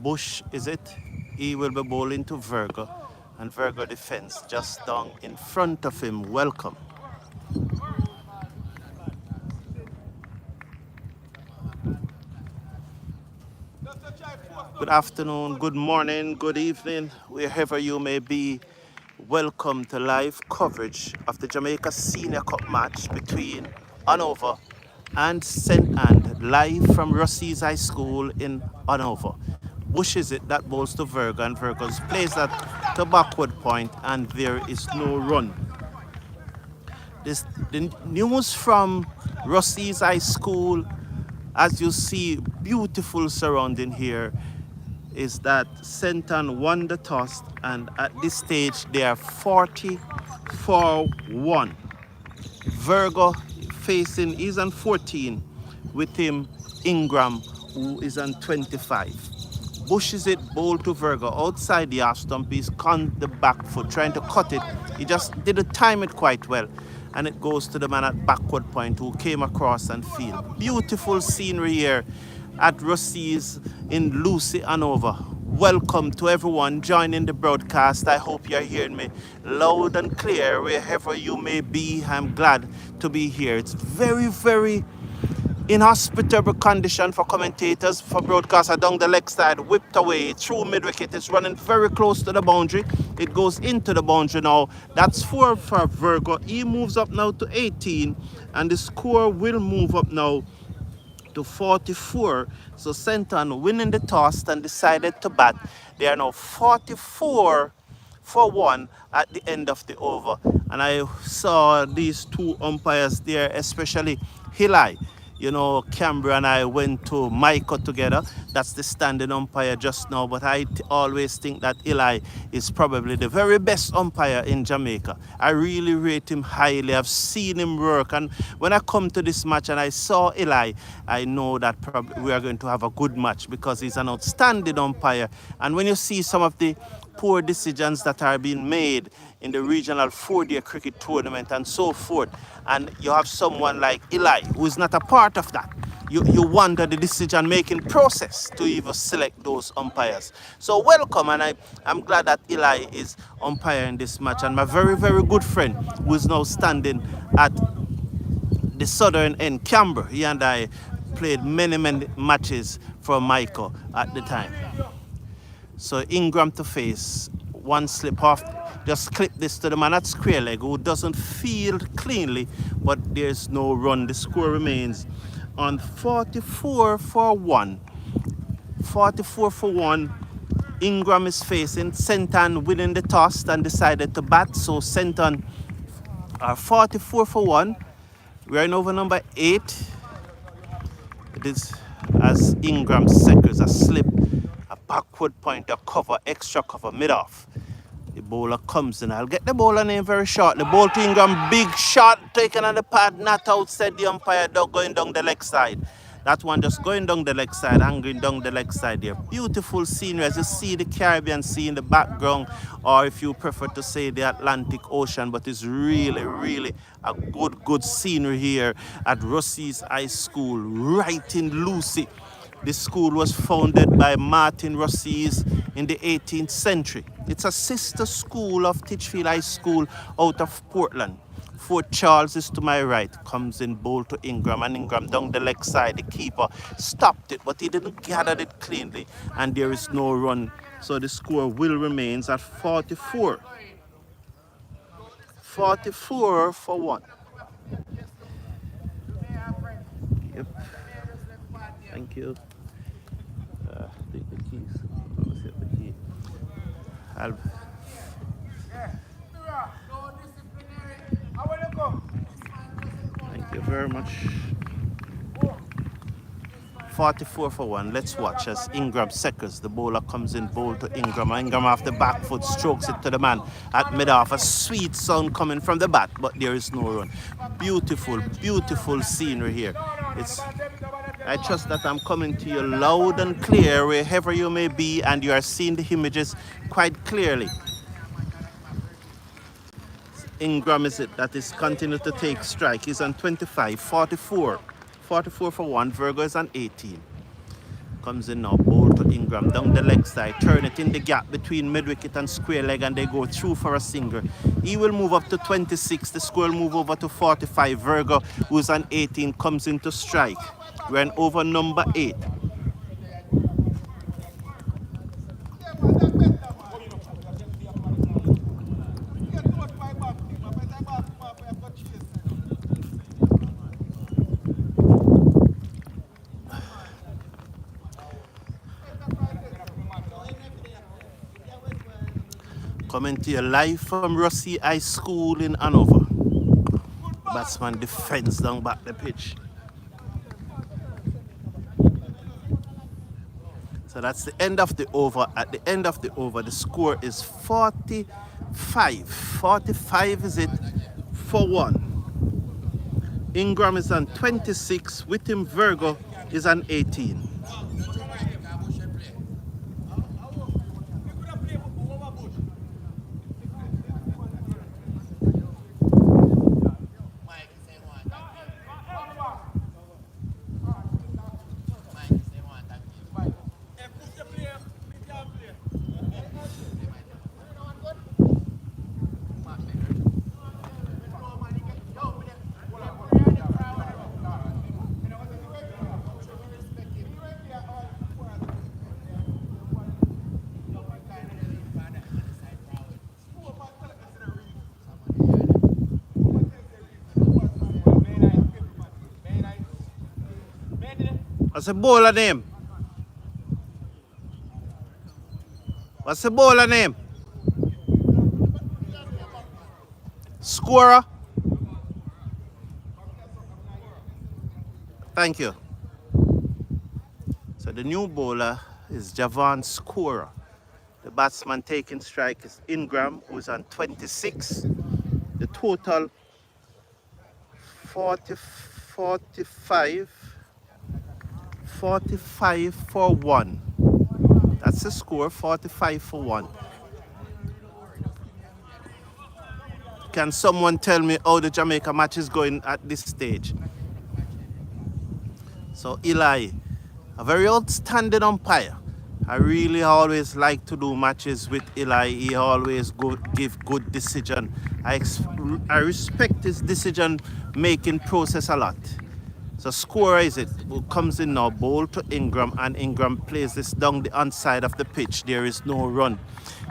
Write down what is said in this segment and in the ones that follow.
Bush, is it? He will be bowling to Virgo, and Virgo defense just down in front of him. Welcome. Good afternoon, good morning, good evening, wherever you may be. Welcome to live coverage of the Jamaica Senior Cup match between Hanover and St. Anne, live from Rossi's High School in Hanover. Bush is it that bowls to Virgo, and Virgo's plays that to backward point, and there is no run. The news from Rossi's High School, as you see, beautiful surrounding here, is that St. Anne won the toss, and at this stage they are 40-1. Virgo facing, he's on 14, with him Ingram, who is on 25. Bush is it, bowl to Virgo outside the half stump. He's on the back foot trying to cut it. He just didn't time it quite well, and it goes to the man at backward point who came across and field. Beautiful scenery here at Rossi's in Lucy, Hanover. Welcome to everyone joining the broadcast. I hope you're hearing me loud and clear wherever you may be. I'm glad to be here. It's very inhospitable condition for commentators, for broadcaster down the leg side, whipped away through mid-wicket. It's running very close to the boundary. It goes into the boundary now. That's 4 for Virgo. He moves up now to 18, and the score will move up now to 44. So St. Anne winning the toss and decided to bat. They are now 44-1 at the end of the over. And I saw these two umpires there, especially Hilly. You know, Canberra and I went to Jamaica together. That's the standing umpire just now. But I always think that Eli is probably the very best umpire in Jamaica. I really rate him highly. I've seen him work. And when I come to this match and I saw Eli, I know that probably we are going to have a good match because he's an outstanding umpire. And when you see some of the poor decisions that are being made in the regional 4-day cricket tournament and so forth, and you have someone like Eli who is not a part of that, you wonder the decision making process to even select those umpires. So welcome, and I'm glad that Eli is umpiring this match, and my very good friend who is now standing at the southern end, Canberra. He and I played many matches for Michael at the time. So Ingram to face, one slip off, just clip this to the man at square leg who doesn't field cleanly, but there's no run. The score remains on 44-1. 44-1. Ingram is facing St. Anne winning the toss and decided to bat. So St. Anne are 44-1. We're in over number 8. It is as Ingram seconds a slip, a backward point, a cover, extra cover, mid-off. The bowler comes in. I'll get the bowler name very short. The ball to Ingram, big shot taken on the pad, not outside the umpire, dog going down the leg side. That one just going down the leg side, angling down the leg side there. Beautiful scenery as you see the Caribbean Sea in the background, or if you prefer to say the Atlantic Ocean, but it's really a good scenery here at Rossi's High School, right in Lucy. This school was founded by Martin Rossi's in the 18th century. It's a sister school of Titchfield High School out of Portland. Fort Charles is to my right, comes in bowl to Ingram, and Ingram down the leg side. The keeper stopped it, but he didn't gather it cleanly, and there is no run. So the score will remains at 44. 44-1. Yep. Thank you. Take the keys. Let me see the key. Thank you very much. 44-1. Let's watch as Ingram seconds. The bowler comes in, bowl to Ingram. Ingram off the back foot strokes it to the man at mid-off. A sweet sound coming from the bat, but there is no run. Beautiful scenery here. I trust that I'm coming to you loud and clear wherever you may be, and you are seeing the images quite clearly. Ingram is it that is continuing to take strike. He's on 25, 44. 44-1. Virgo is on 18. Comes in now, bowl to Ingram. Down the leg side. Turn it in the gap between mid-wicket and square leg and they go through for a single. He will move up to 26. The score will move over to 45. Virgo, who's on 18, comes into strike. We're in over number 8. Coming to you live from Rossi High School in Hanover. Batsman defends down back the pitch. So that's the end of the over. At the end of the over, the score is 45. 45 is it for 1. Ingram is on 26. With him, Virgo is on 18. What's the bowler name? What's the bowler name? Scorer? Thank you. So the new bowler is Javan Scorer. The batsman taking strike is Ingram, who's on 26. The total 45 for 1. That's the score, 45 for 1. Can someone tell me how the Jamaica match is going at this stage? So Eli, a very outstanding umpire. I really always like to do matches with Eli. He always give good decision. I respect his decision making process a lot. So scorer is it who comes in now, bowl to Ingram, and Ingram plays this down the inside of the pitch. There is no run.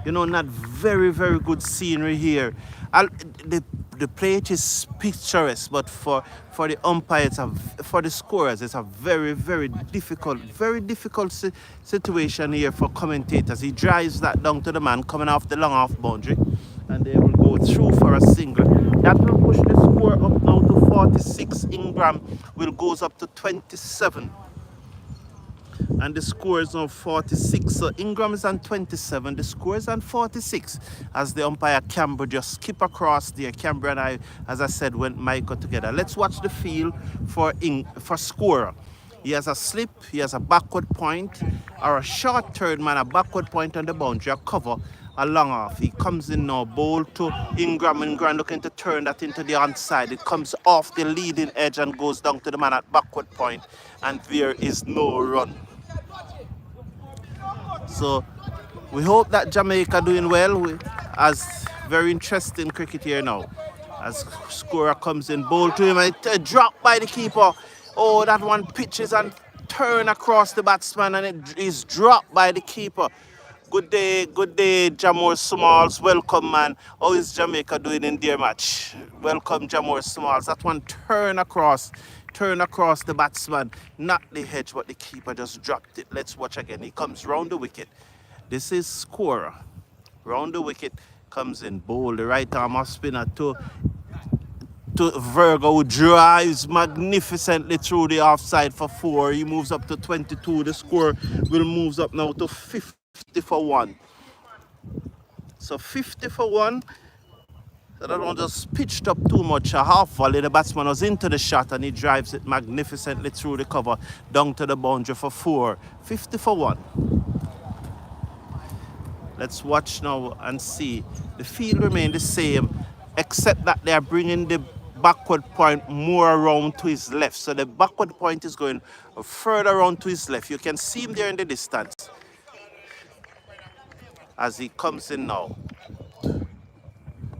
You know, not very, very good scenery here. The plate is picturesque, but for the umpires, for the scorers, it's a very, very difficult situation here for commentators. He drives that down to the man coming off the long off boundary, and they will go through for a single. That will push the score up now to 46. Ingram will goes up to 27. And the score is now 46. So Ingram is on 27. The score is on 46. As the umpire Canberra just skip across there. Canberra and I, as I said, went Michael together. Let's watch the field for scorer. He has a slip, he has a backward point, or a short third man, a backward point on the boundary, a cover, a long off. He comes in now, bowl to Ingram. Ingram looking to turn that into the onside. It comes off the leading edge and goes down to the man at backward point. And there is no run. So we hope that Jamaica doing well. As very interesting cricket here now. As scorer comes in, bowl to him, and dropped by the keeper. Oh, that one pitches and turn across the batsman, and it is dropped by the keeper. Good day, Jamor Smalls. Welcome, man. How is Jamaica doing in their match? Welcome, Jamor Smalls. That one turn across the batsman. Not the hedge, but the keeper just dropped it. Let's watch again. He comes round the wicket. This is scorer. Round the wicket, comes in, bowl. The right arm off spinner to Virgo, who drives magnificently through the offside for 4. He moves up to 22. The score will move up now to 50 for 1. So 50 for 1. So that one just pitched up too much. A half volley. The batsman was into the shot and he drives it magnificently through the cover down to the boundary for 4. 50 for 1. Let's watch now and see. The field remains the same, except that they are bringing the backward point more around to his left. So the backward point is going further around to his left. You can see him there in the distance. as he comes in now.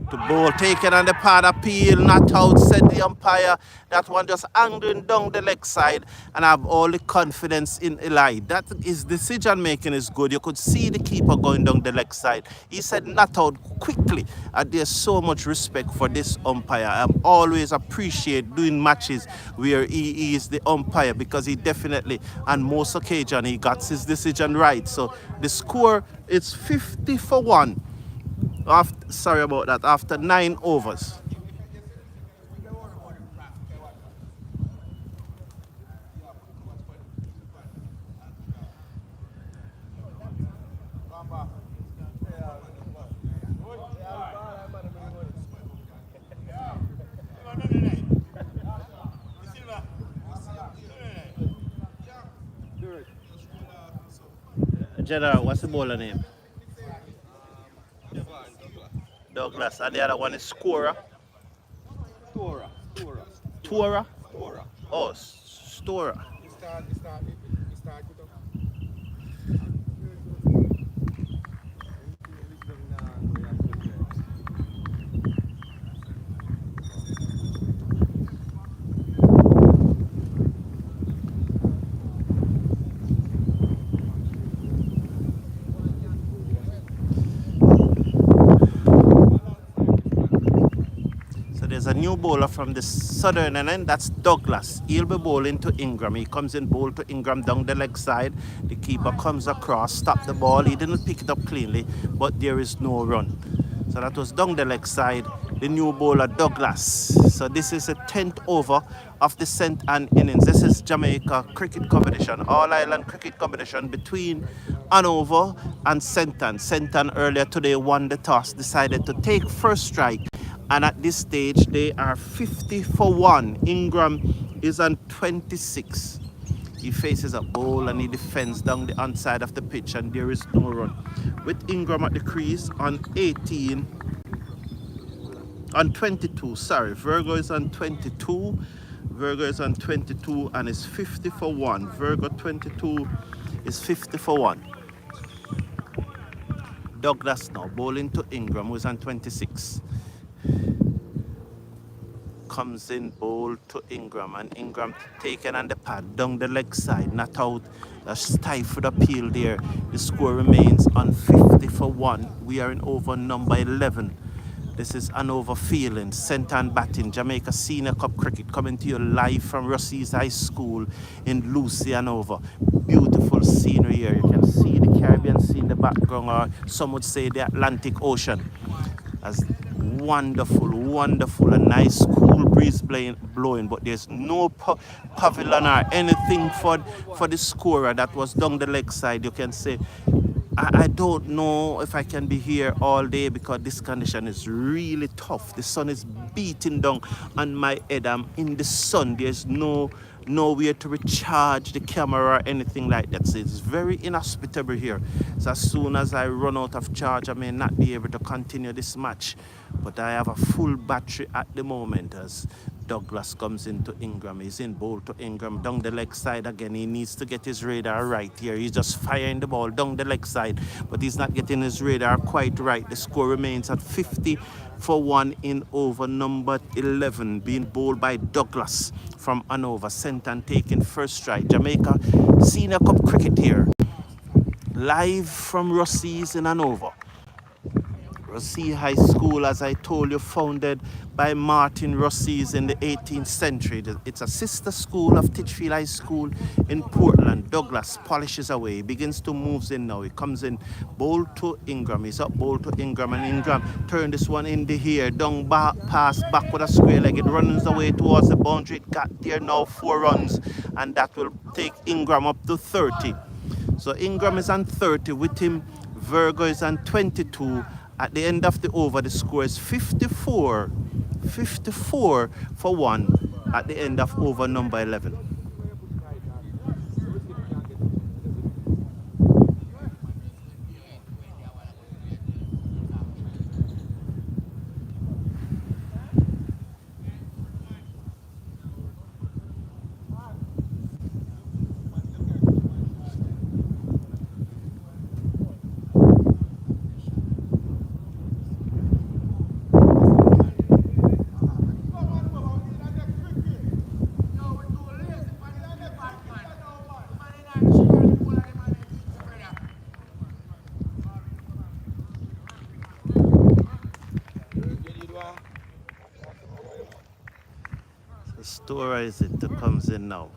The ball taken on the pad appeal, not out, said the umpire. That one just angling down the leg side, and I have all the confidence in Eli. That his decision making is good. You could see the keeper going down the leg side. He said not out quickly, and there's so much respect for this umpire. I always appreciate doing matches where he is the umpire, because he definitely, on most occasions, he got his decision right. So the score is 50-1. Sorry about that. After 9 overs. General, what's the bowler name? Douglas. And the other one is Scorer. Tora. Tora? Oh, Stora. There's a new bowler from the southern end, that's Douglas. He'll be bowling to Ingram. He comes in bowl to Ingram down the leg side. The keeper comes across, stop the ball. He didn't pick it up cleanly, but there is no run. So that was down the leg side, the new bowler Douglas. So this is the 10th over of the St. Anne innings. This is Jamaica cricket competition, All Island cricket competition between Hanover and St. Anne. St. Anne earlier today won the toss, decided to take first strike. And at this stage, they are 50-1. Ingram is on 26. He faces a bowl and he defends down the outside of the pitch, and there is no run. With Ingram at the crease on 18, on 22, sorry. Virgo is on 22. Virgo is on 22 and is 50-1. Virgo 22 is 50-1. Douglas now bowling to Ingram, who is on 26. Comes in bowl to Ingram, and Ingram taken on the pad down the leg side, not out. A stifled appeal there. The score remains on 50-1. We are in over number 11. This is Hanover Fielding, St. Anne batting, Jamaica Senior Cup Cricket, coming to you live from Rossi's High School in Lucy, Hanover. Beautiful scenery here. You can see the Caribbean Sea in the background, or some would say the Atlantic Ocean. As wonderful, a nice cool breeze blowing, but there's no pavilion or anything for the scorer that was down the leg side. You can say, I don't know if I can be here all day, because this condition is really tough. The sun is beating down on my head. I'm in the sun. There's nowhere to recharge the camera or anything like that. So it's very inhospitable here. So as soon as I run out of charge, I may not be able to continue this match. But I have a full battery at the moment as Douglas comes into Ingram. He's in bowl to Ingram down the leg side again. He needs to get his radar right here. He's just firing the ball down the leg side, but he's not getting his radar quite right. The score remains at 50-1 in over number 11, being bowled by Douglas from Hanover. St. Anne taking first strike. Jamaica Senior Cup Cricket here, live from Rossi's in Hanover. Rossi High School, as I told you, founded by Martin Rossi's in the 18th century. It's a sister school of Titchfield High School in Portland. Douglas polishes away. He begins to move in now. He comes in bowl to Ingram. He's up bowl to Ingram, and Ingram turned this one in the air. Down back, pass back with a square leg. It runs away towards the boundary. It got there now, 4 runs, and that will take Ingram up to 30. So Ingram is on 30. With him, Virgo is on 22. At the end of the over, the score is 54 for 1 at the end of over number 11. Stora is it that comes in now.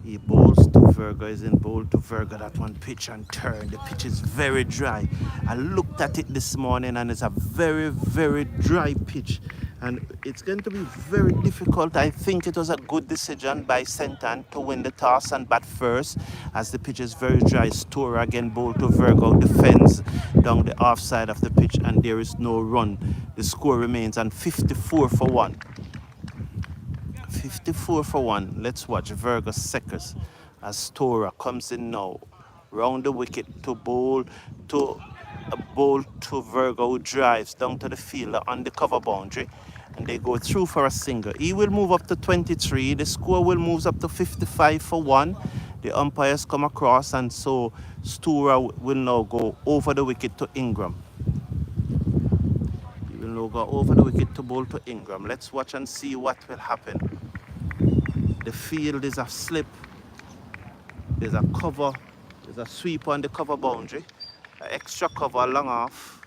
He bowls to Virgo, is in bowl to Virgo. That one pitch and turn. The pitch is very dry. I looked at it this morning and it's a very, very dry pitch. And it's going to be very difficult. I think it was a good decision by Sentan to win the toss and bat first. As the pitch is very dry, Stora again bowl to Virgo, defends down the offside of the pitch, and there is no run. The score remains on 54 for 1. 54 for 1. Let's watch Virgo Seckers as Stora comes in now. Round the wicket to bowl to a bowl to Virgo, who drives down to the fielder on the cover boundary. And they go through for a single. He will move up to 23. The score will move up to 55 for 1. The umpires come across, and so Stora will now go over the wicket to Ingram. He will now go over the wicket to bowl to Ingram. Let's watch and see what will happen. The field is a slip. There's a cover. There's a sweep on the cover boundary. An extra cover, a long off,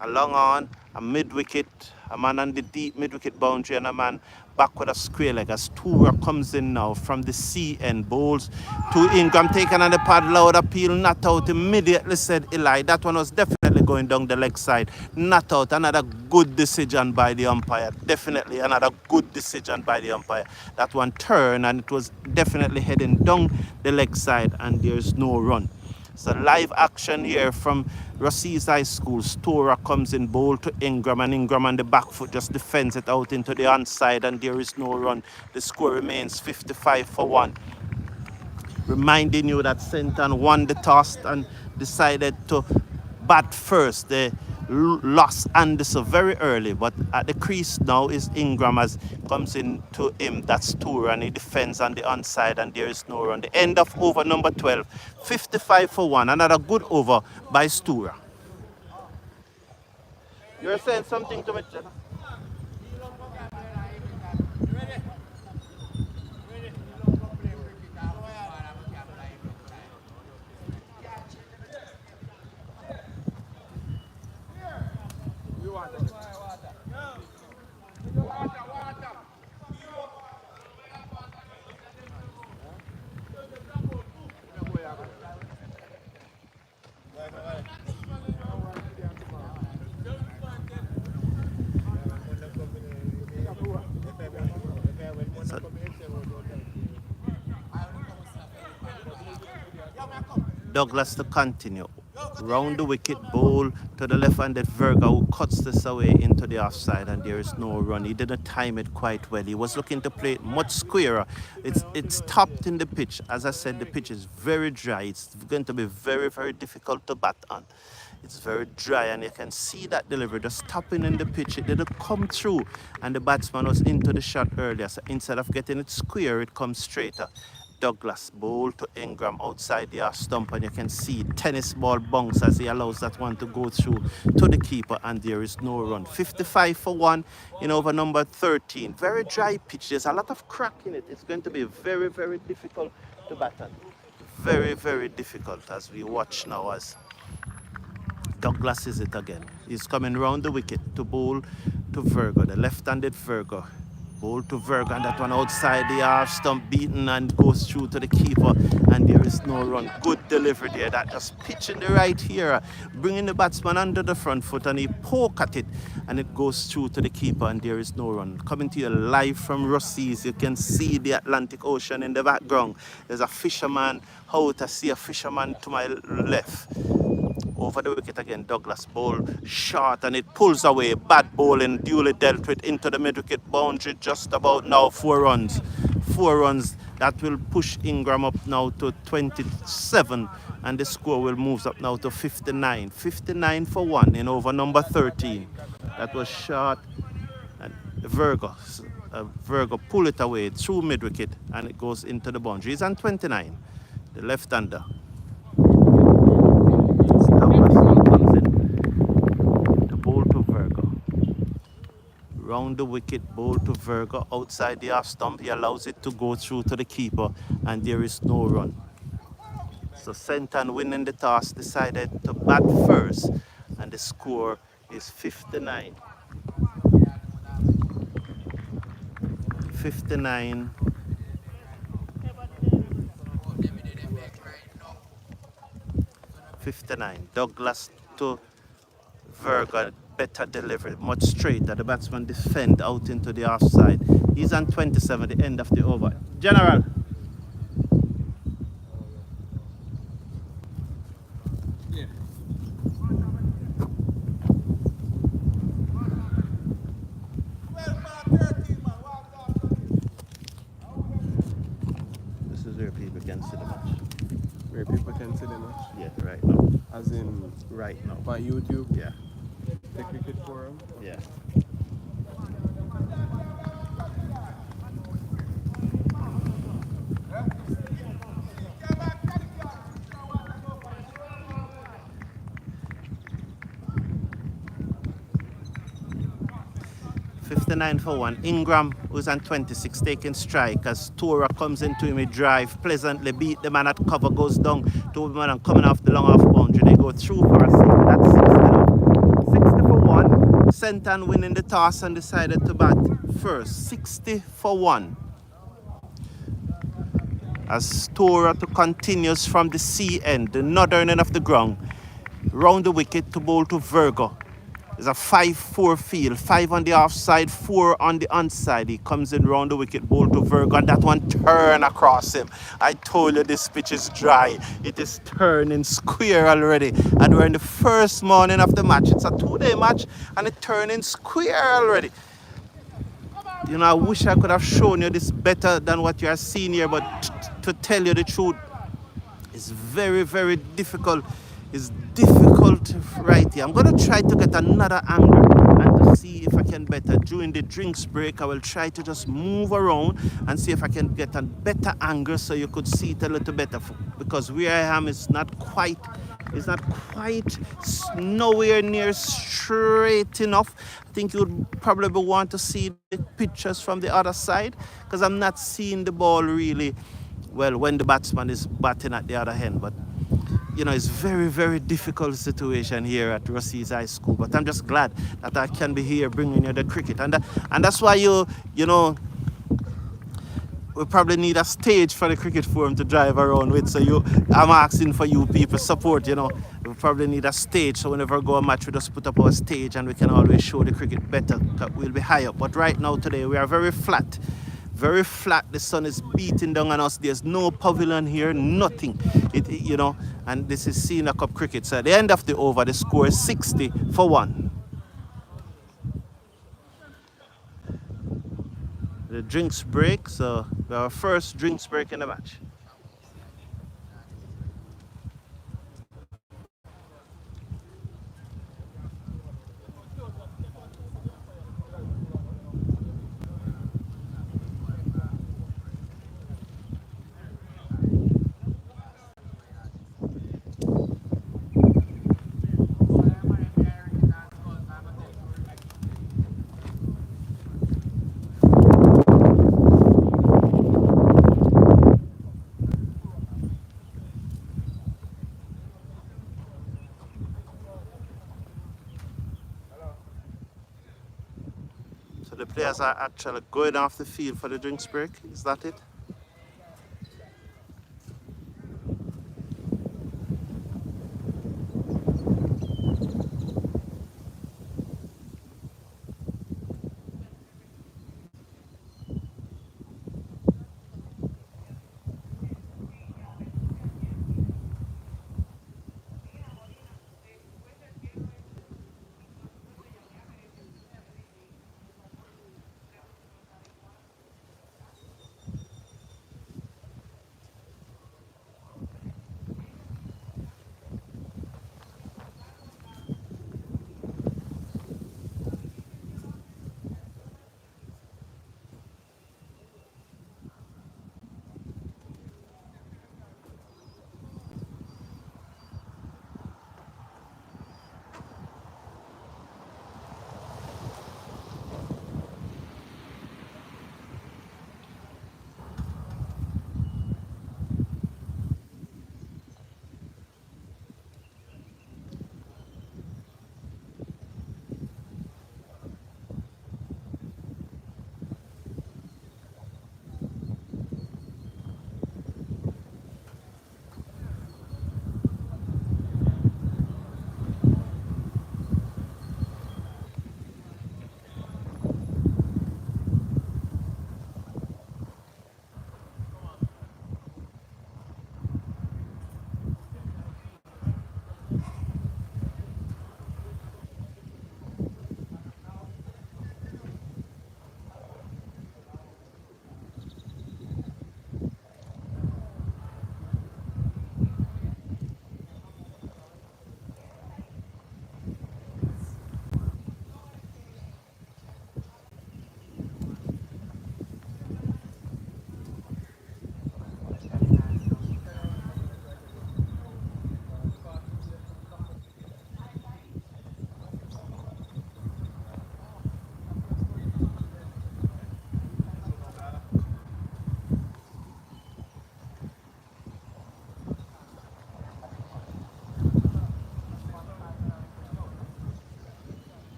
a long on, a mid wicket, a man on the deep mid wicket boundary, and a man back with a square leg. As Stora comes in now from the C end, bowls to Ingram, taken on the pad, loud appeal, not out immediately, said Eli. That one was definitely going down the leg side, not out. Another good decision by the umpire. Definitely another good decision by the umpire. That one turned and it was definitely heading down the leg side, and there's no run. So live action here from Rossi's High School. Stora comes in bowl to Ingram, and Ingram on the back foot just defends it out into the onside, and there is no run. The score remains 55 for 1. Reminding you that Senton won the toss and decided to bat first. They lost Anderson very early, but at the crease now is Ingram as comes in to him. That's Stora, and he defends on the onside, and there is no run. The end of over number 12, 55 for 1. Another good over by Stora. You're saying something to me, Jenna? Douglas to continue. Round the wicket, bowl to the left-handed Virgo, who cuts this away into the offside, and there is no run. He didn't time it quite well. He was looking to play it much squarer. It's topped in the pitch. As I said, the pitch is very dry. It's going to be very, very difficult to bat on. It's very dry, and you can see that delivery just tapping in the pitch. It didn't come through, and the batsman was into the shot earlier. So instead of getting it square, it comes straighter. Douglas bowl to Ingram outside the off stump, and you can see tennis ball bounce as he allows that one to go through to the keeper, and there is no run. 55 for 1 in over number 13. Very dry pitch. There's a lot of crack in it. It's going to be very, very difficult to bat on. Very, very difficult as we watch now as Douglas is it again. He's coming round the wicket to bowl to Virgo, the left-handed Virgo. Bowl to Virgo, and that one outside the half stump, beaten and goes through to the keeper, and there is no run. Good delivery there. That just pitching the right here, bringing the batsman under the front foot, and he poke at it, and it goes through to the keeper, and there is no run. Coming to you live from Rossi's, you can see the Atlantic Ocean in the background. There's a fisherman out. I see a fisherman to my left. Over the wicket again, Douglas bowl short, and it pulls away. Bad bowling, duly dealt with into the mid-wicket boundary just about now. 4 runs. 4 runs. That will push Ingram up now to 27, and the score will move up now to 59. 59 for 1 in over number 13. That was short, and Virgo pull it away through mid-wicket, and it goes into the boundary. He's on 29, the left-hander. Round the wicket, bowl to Virgo outside the off stump. He allows it to go through to the keeper, and there is no run. So Senton, winning the toss, decided to bat first, and the score is 59. 59. 59. Douglas to Virgo, better delivery, much straighter. The batsman defend out into the offside. He's on 27, the end of the over. General. Yeah. This is where people can see the match. Where people can see the match. Yeah, right now. As in Right now. by YouTube, Yeah, the cricket forum. yeah. 59 for one. Ingram, who's on 26, taking strike as Tora comes into him, he drive, pleasantly beat the man at cover, goes down to the man and coming off the long off boundary. They go through for a six. That's 60 now. 60 for one. Senton winning the toss and decided to bat first. 60 for one. As Tora to continues from the C end, the northern end of the ground, round the wicket to bowl to Virgo. It's a 5-4 field, 5 on the offside, 4 on the onside. He comes in round the wicket, bowl to Virgo, and that one turn across him. I told you this pitch is dry. It is turning square already. And we're in the first morning of the match. It's a 2-day match, and it's turning square already. You know, I wish I could have shown you this better than what you are seeing here, but to tell you the truth, it's very, very difficult. It's difficult right here. I'm going to try to get another angle and to see if I can better. During the drinks break, I will try to just move around and see if I can get a better angle so you could see it a little better. Because where I am is not quite, nowhere near straight enough. I think you would probably want to see the pictures from the other side because I'm not seeing the ball really well when the batsman is batting at the other end. But you know, it's very, very difficult situation here at Rossi's High School. But I'm just glad that I can be here bringing you the cricket. And that's why you know, we probably need a stage for the cricket forum to drive around with. So I'm asking for you people support, you know. We probably need a stage. So whenever we go a match, we just put up our stage and we can always show the cricket better. We'll be high up. But right now today, we are very flat. Very flat. The sun is beating down on us. There's no pavilion here, nothing. You know, and this is Senior Cup cricket. So at the end of the over, the score is 60 for one. The drinks break. So our first drinks break in the match. So the players are actually going off the field for the drinks break. Is that it?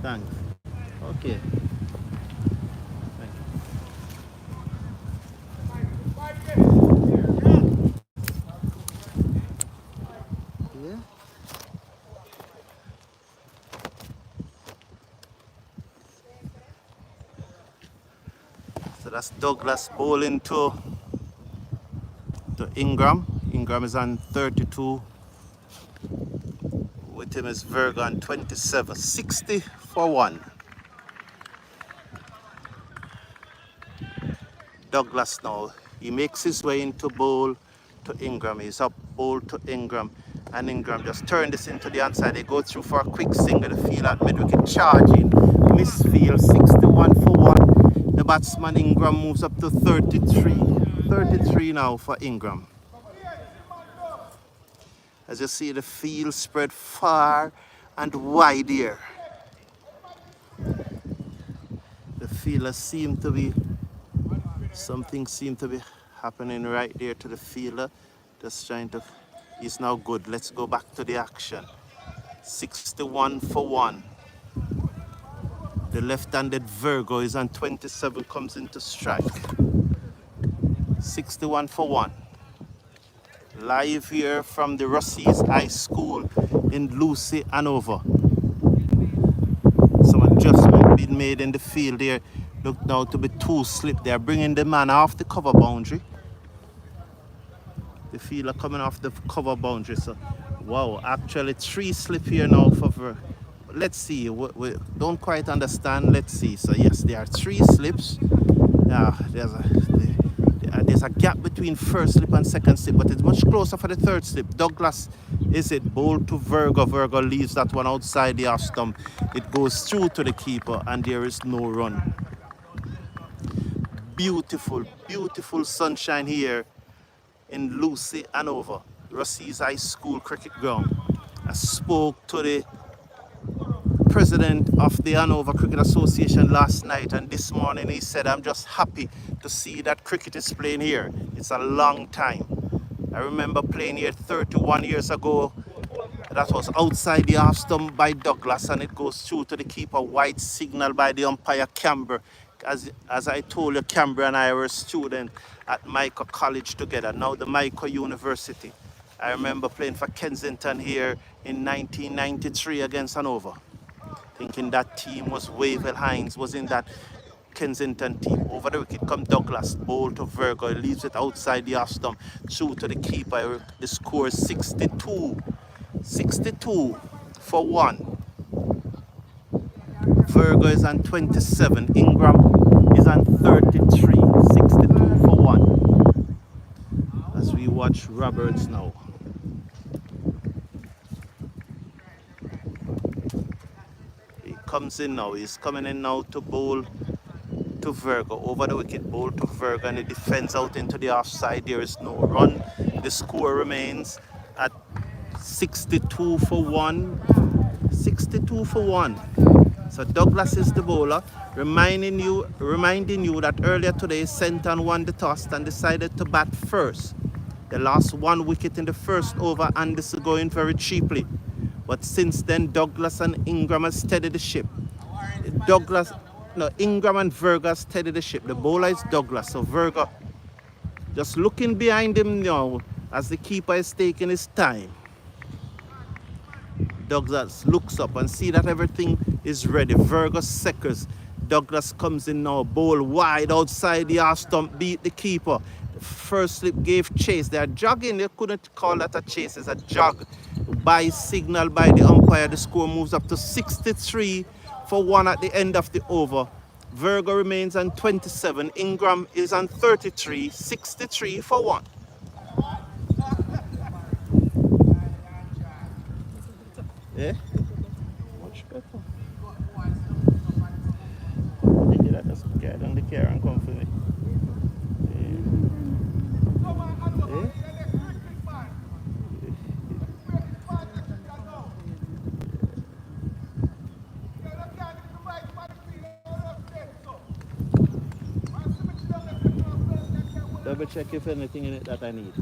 Thanks. Okay. Thank you. Yeah. So that's Douglas bowling to Ingram. Ingram is on 32. With him is Virgo on 27. 60 for 1. Douglas now. He makes his way into bowl to Ingram. He's up bowl to Ingram. And Ingram just turn this into the outside. They go through for a quick single. The field at mid-wicket charging. Misfield 61 for 1. The batsman Ingram moves up to 33. 33 now for Ingram. As you see, the field spread far and wide here. The fielders seem to be, something seemed to be happening right there to the fielder. Just trying to, he's now good. Let's go back to the action. 61 for 1. The left-handed Virgo is on 27, comes into strike. 61 for 1. Live here from the Rossies High School in Lucy, Hanover. Some adjustment being made in the field there. Look now to be 2 slip. They're bringing the man off the cover boundary. The fielder coming off the cover boundary. So, wow, actually 3 slip here now for. Let's see. We don't quite understand. Let's see. So yes, there are 3 slips. There's a gap between first slip and second slip, but it's much closer for the third slip. Douglas is it bowled to Virgo. Virgo leaves that one outside the off stump. It goes through to the keeper, and there is no run. Beautiful, beautiful sunshine here in Lucy, Hanover, Rossies High School cricket ground. I spoke to the president of the Hanover Cricket Association last night, and this morning he said, I'm just happy to see that cricket is playing here. It's a long time. I remember playing here 31 years ago. That was outside the half stump by Douglas, and it goes through to the keeper. White signal by the umpire, Camber. As I told you, Camber and I were a student at Jamaica College together, now the Jamaica University. I remember playing for Kensington here in 1993 against Hanover. Thinking that team was Wavell Hines was in that Kensington team. Over the wicket come Douglas, bowl to Virgo. He leaves it outside the off stump, through to the keeper. The score is 62. 62 for 1. Virgo is on 27. Ingram is on 33. 62 for 1. As we watch Roberts now. He comes in now. He's coming in now to bowl to Virgo. Over the wicket, bowl to Virgo, and he defends out into the offside. There is no run. The score remains at 62 for 1. 62 for 1. So Douglas is the bowler, reminding you that earlier today Senton won the toss and decided to bat first. They lost 1 wicket in the first over, and this is going very cheaply. But since then, Douglas and Ingram have steadied the ship. Ingram and Virgo steadied the ship. The bowler is Douglas, so Virgo just looking behind him now as the keeper is taking his time. Douglas looks up and see that everything is ready. Virgo secors. Douglas comes in now, bowl wide outside the half stump, beat the keeper. The first slip gave chase. They are jogging. They couldn't call that a chase. It's a jog. By signal by the umpire, the score moves up to 63 for 1 at the end of the over. Virgo remains on 27. Ingram is on 33. 63 for 1. Yeah? Much better. Think that just get on the car and come for me. Yeah? Double check if anything in it that I need.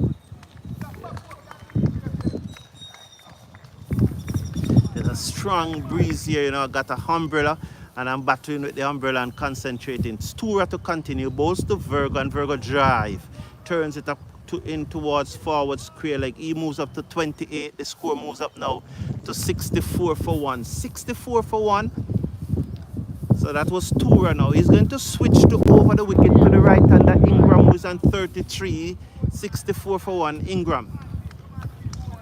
There's a strong breeze here. I got an umbrella and I'm battling with the umbrella and concentrating. Stura to continue, bowls to Virgo and Virgo drive. Turns it up in towards forward square leg. He moves up to 28. The score moves up now to 64 for 1. 64 for 1. So that was Tura now. He's going to switch to over the wicket to the right hander. Ingram, who's on 33. 64 for 1. Ingram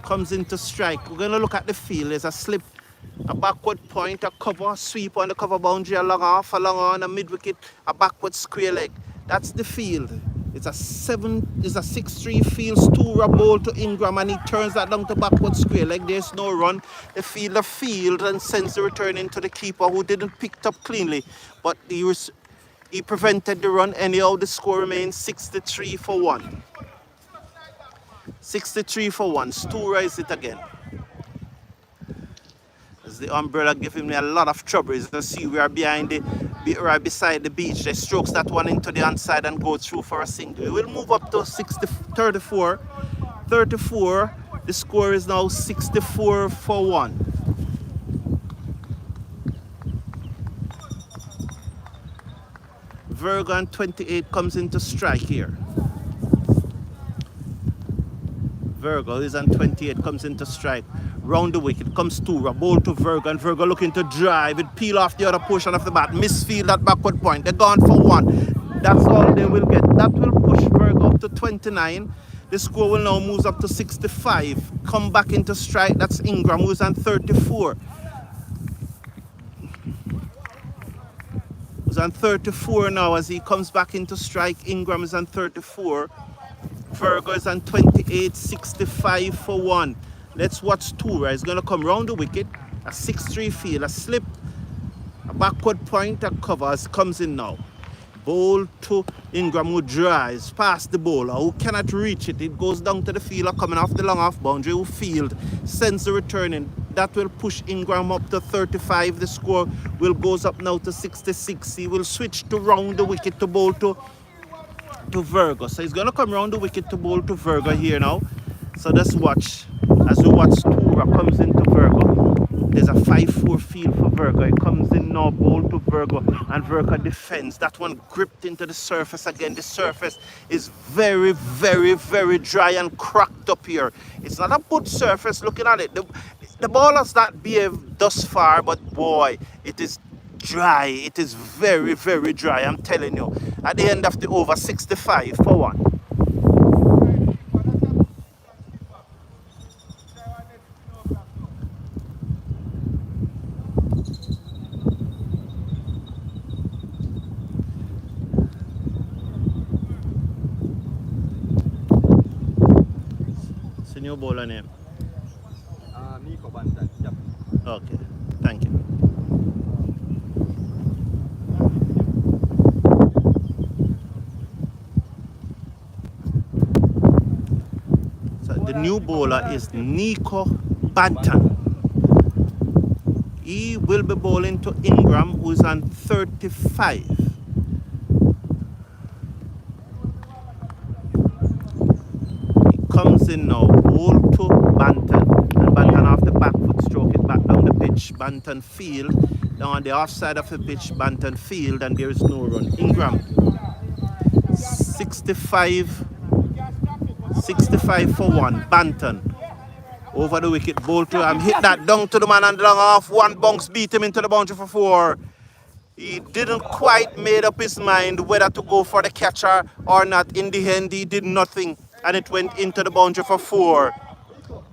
comes into strike. We're going to look at the field. There's a slip, a backward point, a cover, sweep on the cover boundary, a long off, a long on, a mid wicket, a backward square leg. That's the field. It's a 6-3 fields, Tura ball to Ingram, and he turns that down to backward square leg. There's no run. The fielder field and sends the return into the keeper, who didn't pick it up cleanly, but he prevented the run. Anyhow, the score remains 63 for 1. 63 for 1. Stura is it again. As the umbrella giving me a lot of trouble. As you see, we are right beside the beach. They strokes that one into the onside and go through for a single. It will move up to 34. 34. The score is now 64 for 1. Virgo on 28 comes into strike here. Virgo is on 28, comes into strike. Round the wicket comes Tura, ball to Virgo, and Virgo looking to drive it, peel off the other portion of the bat, misfield at backward point. They're gone for 1. That's all they will get. That will push Virgo up to 29. The score will now move up to 65. Come back into strike. That's Ingram, who's on 34. Who's on 34 now as he comes back into strike. Ingram is on 34. Virgo is on 28, 65 for 1. Let's watch Tura. He's going to come round the wicket. A 6-3 field, a slip, a backward point, a cover. Comes in now. Ball to Ingram, who drives past the bowler, who cannot reach it. It goes down to the fielder coming off the long off boundary, who field sends the return in. That will push Ingram up to 35. The score will goes up now to 66. He will switch to round the wicket to bowl to Virgo. So he's going to come round the wicket to bowl to Virgo here now. So let's watch. As we watch, Tura comes into Virgo. There's a 5-4 field for Virgo. He comes in now, bowl to Virgo, and Virgo defends. That one gripped into the surface again. The surface is very, very, very dry and cracked up here. It's not a good surface looking at it. The ball has not behaved thus far, but boy, it is dry. It is very, very dry, I'm telling you. At the end of the over, 65 for 1. What's the new bowler name? Nico Bantan. Yep. Okay, thank you. The new bowler is Nico Bantan. He will be bowling to Ingram, who is on 35. He comes in now, bowl to Bantan. And Bantan off the back foot, stroke it back down the pitch. Bantan field, down on the offside of the pitch, Bantan field, and there is no run. Ingram, 65 for 1. Bantan over the wicket, bowl to him, hit that down to the man and long off. One bounce beat him into the boundary for 4. He didn't quite made up his mind whether to go for the catcher or not. In the end, he did nothing, and it went into the boundary for 4.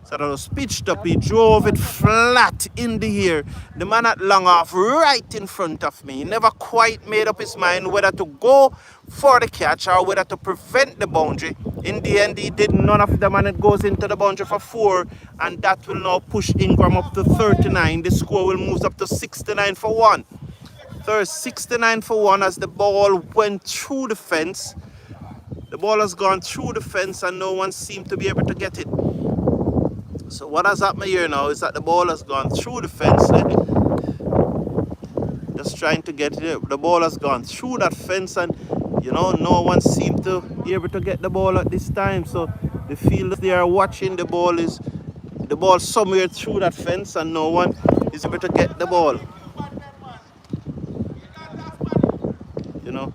So that was pitched up. He drove it flat in the air. The man at long off right in front of me. He never quite made up his mind whether to go for the catch or whether to prevent the boundary. In the end, he did none of them, and it goes into the boundary for 4. And that will now push Ingram up to 39. The score will move up to 69 for 1. There's 69 for 1 as the ball went through the fence. The ball has gone through the fence and no one seemed to be able to get it. So what has happened here now is that the ball has gone through the fence. Just trying to get it. The ball has gone through that fence, and no one seemed to be able to get the ball at this time. So the fielders, they are watching the ball somewhere through that fence, and no one is able to get the ball. You know,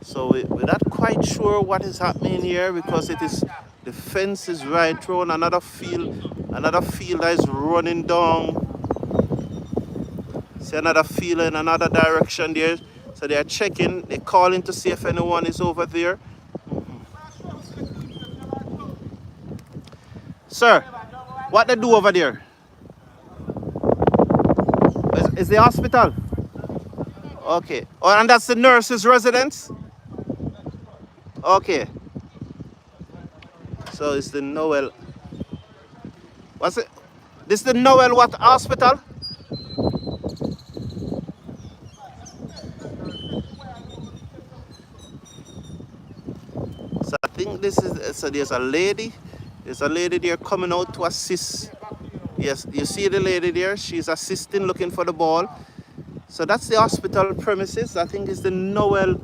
so we're not quite sure what is happening here because it is the fence is right thrown. Another fielder is running down. See another fielder in another direction there. So they are checking, they're calling to see if anyone is over there. Sir, what they do over there? Is the hospital? Okay. Oh, and that's the nurse's residence? Okay. So it's the Noel. What's it? This is the Noel what hospital? So I think this is, so there's a lady. There's a lady there coming out to assist. Yes, you see the lady there? She's assisting, looking for the ball. So that's the hospital premises. I think it's the Noel.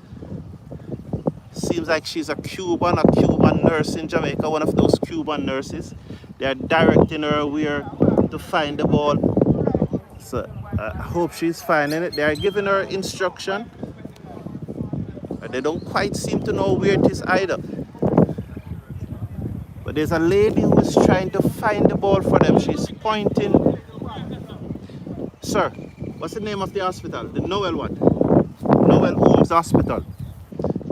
Seems like she's a Cuban nurse in Jamaica, one of those Cuban nurses. They're directing her where to find the ball. So I hope she's finding it. They're giving her instruction. But they don't quite seem to know where it is either. But there's a lady who is trying to find the ball for them. She's pointing. Sir, what's the name of the hospital? The Noel what? Noel Holmes Hospital.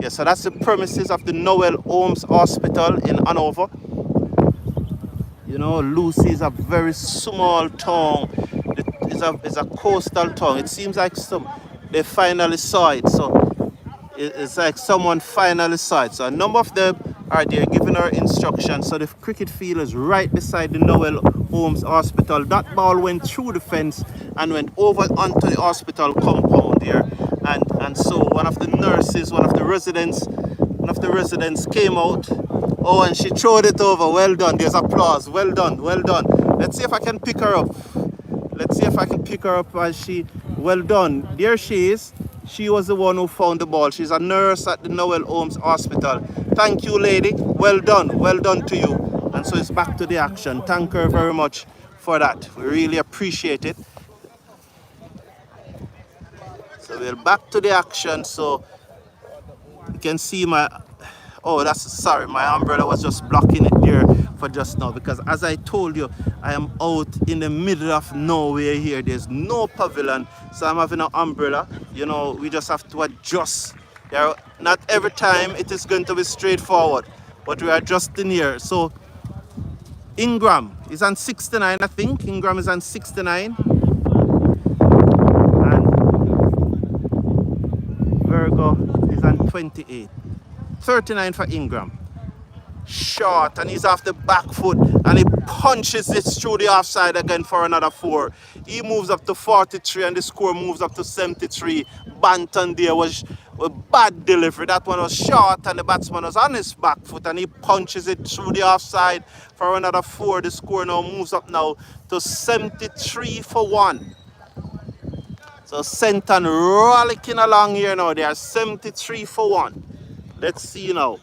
Yeah, so that's the premises of the Noel Holmes Hospital in Hanover. You know, Lucy is a very small town. It's a coastal town. It seems like they finally saw it. So it's like someone finally saw it. So a number of them are there giving her instructions. So the cricket field is right beside the Noel Holmes Hospital. That ball went through the fence and went over onto the hospital compound there. And so one of the residents came out. Oh, and she throwed it over. Well done. There's applause. Well done. Well done. Let's see if I can pick her up. Let's see if I can pick her up as she... Well done. There she is. She was the one who found the ball. She's a nurse at the Noel Holmes Hospital. Thank you, lady. Well done. Well done to you. And so it's back to the action. Thank her very much for that. We really appreciate it. So we're back to the action. So you can see my... Oh, sorry, my umbrella was just blocking it there for just now. Because as I told you, I am out in the middle of nowhere here. There's no pavilion. So I'm having an umbrella. You know, we just have to adjust. Not every time it is going to be straightforward. But we are adjusting here. So Ingram is on 69, I think. Ingram is on 69. And Virgo is on 28. 39 for Ingram. Short, and he's off the back foot, and he punches it through the offside again for another 4. He moves up to 43, and the score moves up to 73. Banton there was a bad delivery. That one was short, and the batsman was on his back foot, and he punches it through the offside for another 4. The score now moves up now to 73 for 1. So Senton rollicking along here now. They are 73 for 1. Let's see now.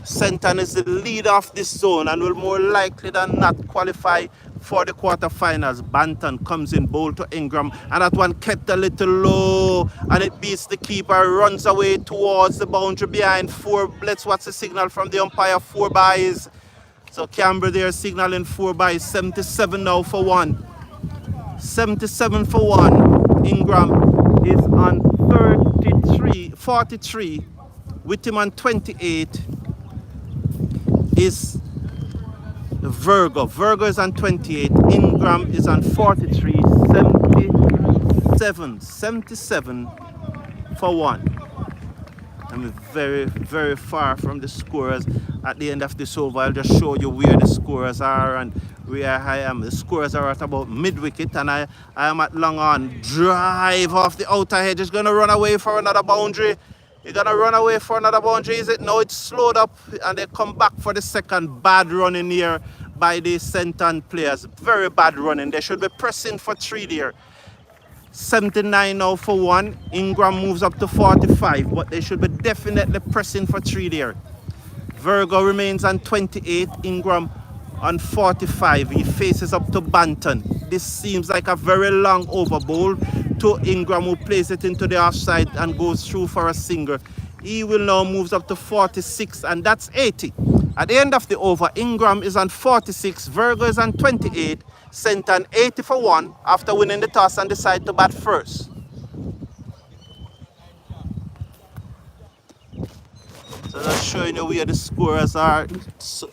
Senton is the leader of this zone and will more likely than not qualify for the quarterfinals. Banton comes in bowl to Ingram, and that one kept a little low, and it beats the keeper, runs away towards the boundary behind 4. Let's watch the signal from the umpire. 4 byes. So Canberra there signaling 4 byes. 77 now for 1. 77 for 1. Ingram is on 43. With him on 28 is Virgo. Virgo is on 28. Ingram is on 43. 77 for 1. I'm very, very far from the scorers at the end of this over. I'll just show you where the scorers are and where I am. The scorers are at about mid-wicket, and I am at long on. Drive off the outer edge. It's going to run away for another boundary. You're going to run away for another boundary, is it? No, it's slowed up, and they come back for the second. Bad running here by the Senton players. Very bad running. They should be pressing for 3 there. 79 now for 1. Ingram moves up to 45, but they should be definitely pressing for 3 there. Virgo remains on 28. Ingram on 45. He faces up to Banton. This seems like a very long over bowl to Ingram, who plays it into the offside and goes through for a single. He will now moves up to 46, and that's 80. At the end of the over, Ingram is on 46, Virgo is on 28, sent an 80 for 1 after winning the toss and decide to bat first. So that's showing you where the scorers are. So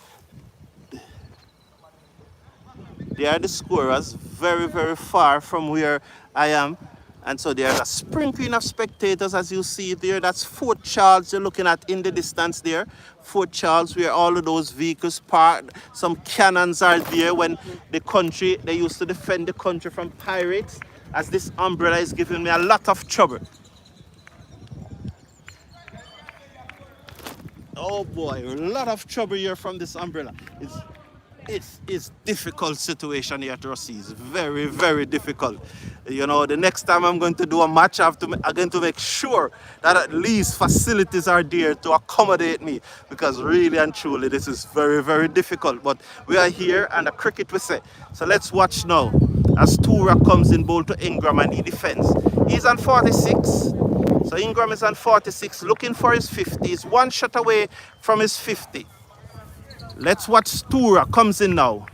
they are the scorers, very, very far from where I am. And so there's a sprinkling of spectators, as you see there. That's Fort Charles you're looking at in the distance there. Fort Charles, where all of those vehicles parked. Some cannons are there when the country, they used to defend the country from pirates, as this umbrella is giving me a lot of trouble. Oh boy, a lot of trouble here from this umbrella. It's difficult situation here at Rossi. It's very, very difficult. You know, the next time I'm going to do a match, I'm going to make sure that at least facilities are there to accommodate me, because really and truly this is very, very difficult. But we are here and the cricket we say. So let's watch now as Tura comes in bowl to Ingram and he defends. He's on 46. So Ingram is on 46, looking for his 50. He's one shot away from his 50. Let's watch Stura comes in now.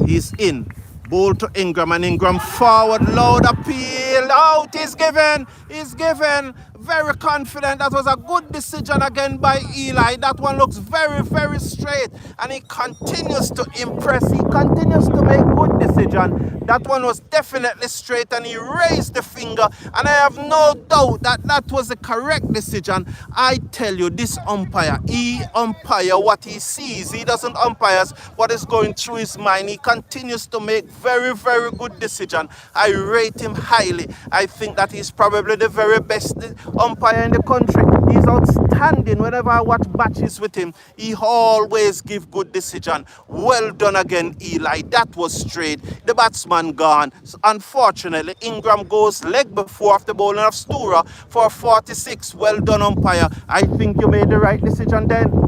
He's in. Ball to Ingram, and Ingram forward, loud appeal. Out, he's given. He's given. Very confident. That was a good decision again by Eli. That one looks very, very straight. And he continues to impress. He continues to make good decision. That one was definitely straight, and he raised the finger. And I have no doubt that that was the correct decision. I tell you, this umpire, he umpire what he sees. He doesn't umpire what is going through his mind. He continues to make very, very good decision. I rate him highly. I think that he's probably the very best umpire in the country. He's outstanding. Whenever I watch matches with him, he always give good decision. Well done again, Eli. That was straight. The batsman gone. So unfortunately, Ingram goes leg before after bowling of Stura for 46. Well done, umpire. I think you made the right decision then.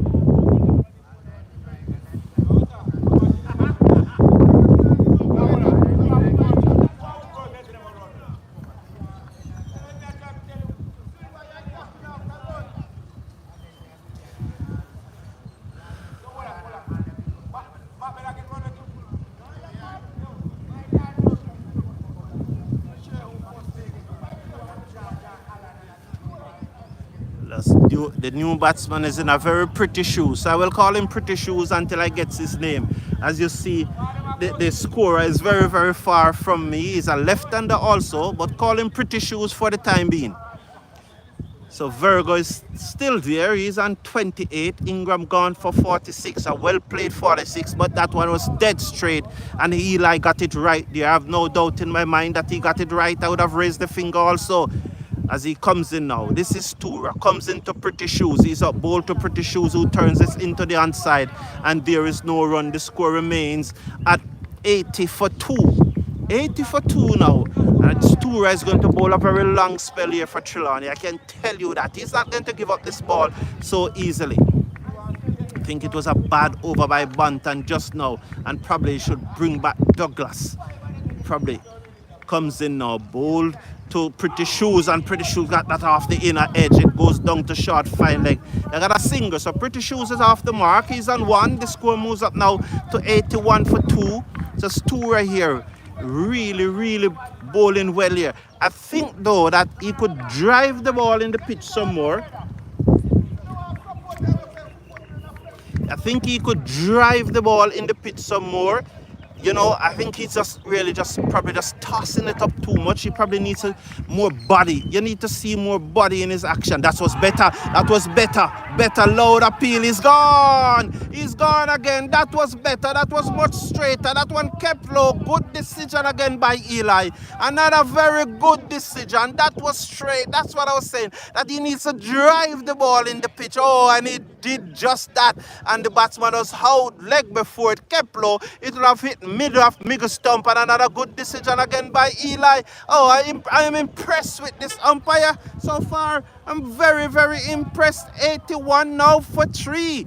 The new batsman is in a very pretty shoe, so I will call him Pretty Shoes until I get his name. As you see, the scorer is very, very far from me. He's a left-hander also, but call him Pretty Shoes for the time being. So Virgo is still there. He's on 28. Ingram gone for 46. A well-played 46, but that one was dead straight, and Eli got it right there. I have no doubt in my mind that he got it right. I would have raised the finger also. As he comes in now, this is Tura, comes into Pretty Shoes. He's up bowl to Pretty Shoes, who turns this into the onside, and there is no run. The score remains at 80 for 2. 80 for 2 now. And Tura is going to bowl a very long spell here for Trelawney. I can tell you that. He's not going to give up this ball so easily. I think it was a bad over by Banton just now, and probably should bring back Douglas. Probably comes in now, bowled to Pretty Shoes, and Pretty Shoes got that off the inner edge. It goes down to short fine leg. They got a single, so Pretty Shoes is off the mark. He's on 1. The score moves up now to 81 for 2. So Stura here really, really bowling well here. I think though that he could drive the ball in the pitch some more. I think he could drive the ball in the pitch some more. You know, I think he's just really probably just tossing it up too much. He probably needs more body. You need to see more body in his action. That was better. That was better. Better loud appeal. He's gone. He's gone again. That was better. That was much straighter. That one kept low. Good decision again by Eli. Another very good decision. That was straight. That's what I was saying. That he needs to drive the ball in the pitch. Oh, and he did just that. And the batsman was held leg before it kept low. It would have hit middle stump, and another good decision again by Eli. Oh, I am impressed with this umpire so far. I'm very, very impressed. 81 now for 3.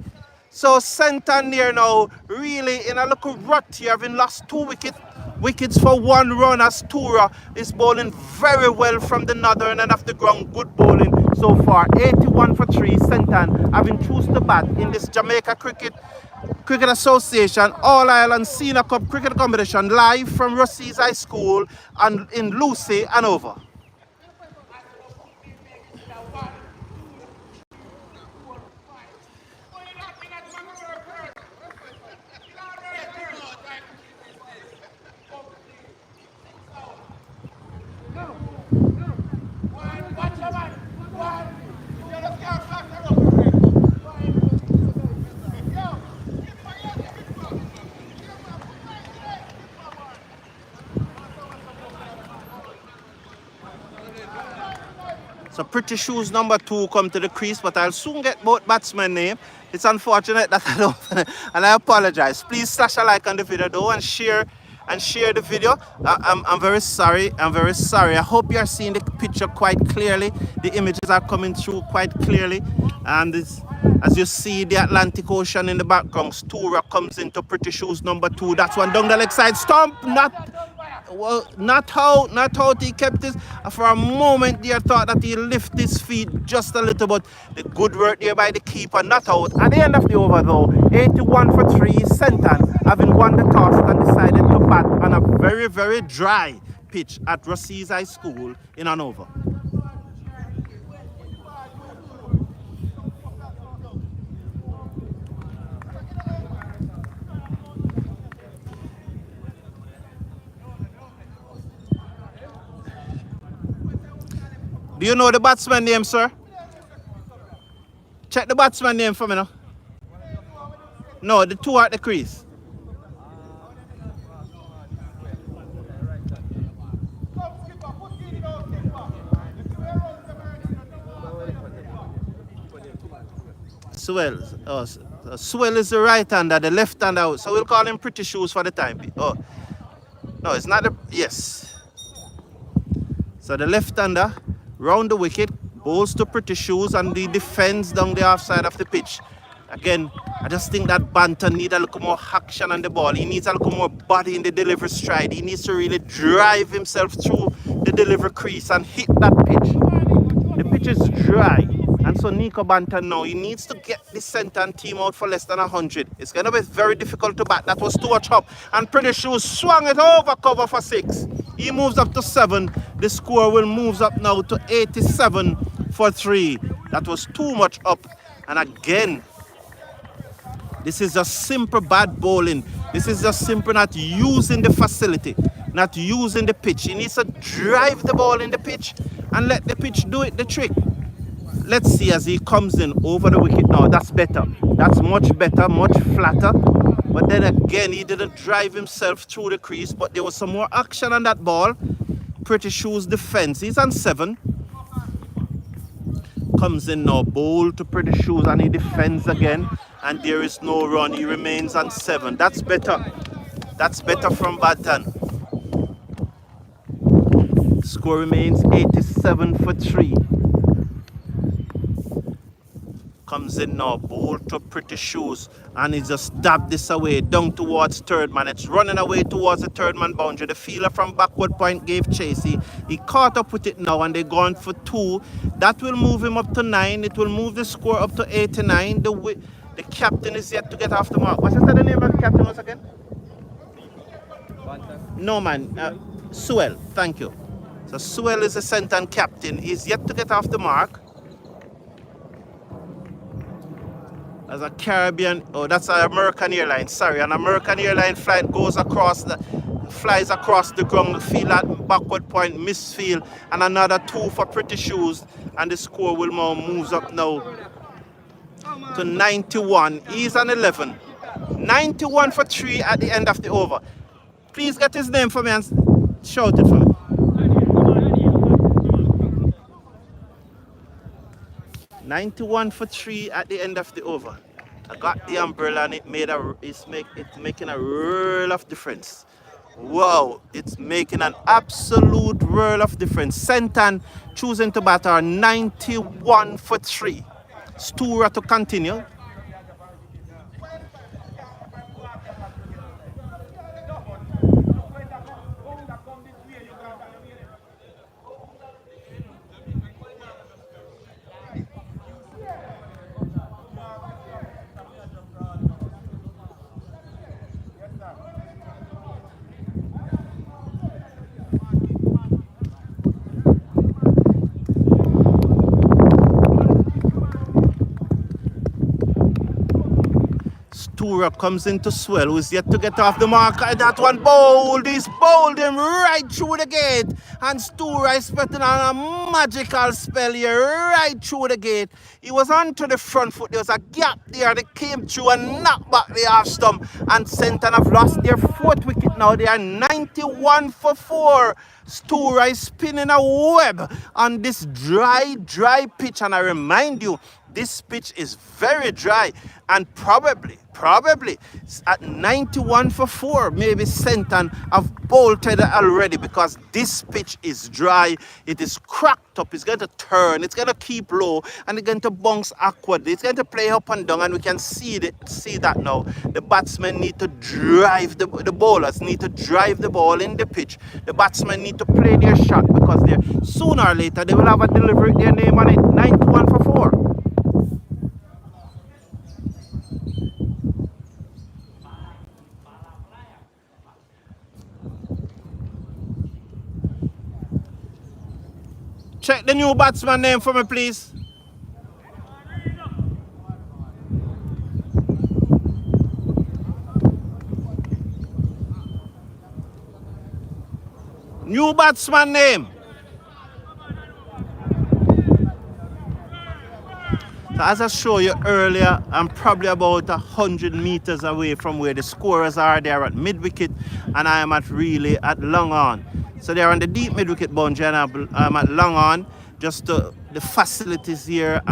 So Santander now really in a little rut here, having lost wickets for one run as Tura is bowling very well from the northern end of the ground. Good bowling so far. 81 for 3. Sentan having chose to bat in this Jamaica Cricket Association All Ireland Senior Cup Cricket Competition live from Rossies High School and in Lucy, Hanover. So Pretty Shoes number 2 come to the crease, but I'll soon get both batsmen name. It's unfortunate that I don't, and I apologize. Please slash a like on the video though and share the video. I'm very sorry. I'm very sorry. I hope you are seeing the picture quite clearly. The images are coming through quite clearly, and it's, as you see the Atlantic Ocean in the background. Stura comes into Pretty Shoes number 2. That's one down the leg side stump. Not how he kept this. For a moment there, thought that he lift his feet just a little bit. The good work there by the keeper, not out. At the end of the over though, 81 for 3. Sentan having won the toss and decided to bat on a very, very dry pitch at Rossies High School in Hanover. Do you know the batsman name, sir? Check the batsman name for me now. No, the two at the crease. Swell. Oh, Swell is the right hander, the left hander. So we'll call him Pretty Shoes for the time being. Oh, no, it's not the. Yes. So the left hander round the wicket, bowls to Pretty Shoes, and the defense down the off side of the pitch. Again, I just think that Banter needs a little more action on the ball. He needs a little more body in the delivery stride. He needs to really drive himself through the delivery crease and hit that pitch. The pitch is dry, and so Nico Banter now, he needs to get the centre team out for less than 100. It's going to be very difficult to bat. That was too much up, and Pretty Shoes swung it over cover for 6. He moves up to 7. The score will move up now to 87 for 3. That was too much up. And again, this is just simple bad bowling. This is just simple not using the facility, not using the pitch. He needs to drive the ball in the pitch and let the pitch do it the trick. Let's see as he comes in over the wicket now. That's better. That's much better, much flatter. But then again, he didn't drive himself through the crease, but there was some more action on that ball. Pretty Shoes defense. He's on 7. Comes in now, bowl to Pretty Shoes, and he defends again. And there is no run. He remains on 7. That's better. That's better from Batan. Score remains 87 for 3. Comes in now, bowl to Pretty Shoes, and he just dabbed this away down towards third man. It's running away towards the third man boundary. The fielder from backward point gave chase. He caught up with it now, and they're going for 2. That will move him up to 9. It will move the score up to 89. The captain is yet to get off the mark. What's the name of the captain once again? No man, Swell. Thank you. So Swell is the centre captain. He's yet to get off the mark. As a Caribbean, oh, that's an American Airlines. Sorry, an American Airlines flight flies across the ground, field at backward point, misfield, and another 2 for Pretty Shoes, and the score will now moves up now to 91. He's on 11. 91 for 3 at the end of the over. Please get his name for me and shout it for me. 91 for 3 at the end of the over. I got the umbrella and it's making a world of difference. Wow, it's making an absolute world of difference. Sentan choosing to bat are 91 for 3. Stura to continue. Stura comes into Swell, who's yet to get off the mark. That one bowled, he's bowled him right through the gate. And Stura is putting on a magical spell here, right through the gate. He was onto the front foot. There was a gap there. They came through and knocked back the half stump. And Centon have lost their 4th wicket now. They are 91 for 4. Stura is spinning a web on this dry pitch. And I remind you, this pitch is very dry, and probably at 91 for 4, maybe Centon have bolted already because this pitch is dry. It is cracked up. It's going to turn. It's going to keep low, and it's going to bounce awkwardly. It's going to play up and down, and we can see that now. The batsmen need to drive the bowlers need to drive the ball in the pitch. The batsmen need to play their shot because sooner or later they will have a delivery their name on it. 91 for 4. Check the new batsman name for me, please. New batsman name. So as I showed you earlier, I'm probably about 100 meters away from where the scorers are. They are at mid-wicket, and I am at long on. So they're on the deep mid-wicket boundary, and I'm at long on. Just the facilities here.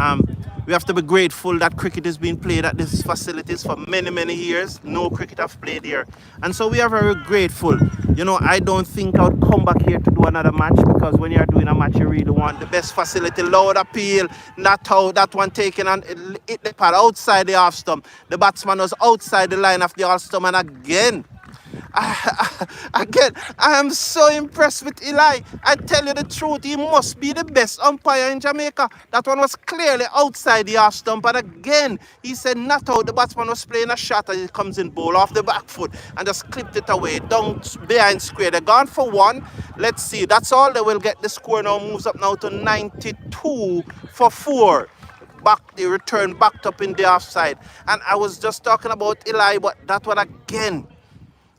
We have to be grateful that cricket is being played at these facilities for many years. No cricket have played here. And so we are very grateful. You know, I don't think I would come back here to do another match, because when you're doing a match, you really want the best facility, loud appeal, not how that one taken and hit the pad outside the half stump. The batsman was outside the line of the half stump, and again, I am so impressed with Eli. I tell you the truth, he must be the best umpire in Jamaica. That one was clearly outside the half stump, but again, he said not out. The batsman was playing a shot, and it comes in bowl off the back foot and just clipped it away down behind square. They're gone for 1. Let's see. That's all. They will get the score now. Moves up now to 92 for 4. They return backed up in the offside. And I was just talking about Eli, but that one again,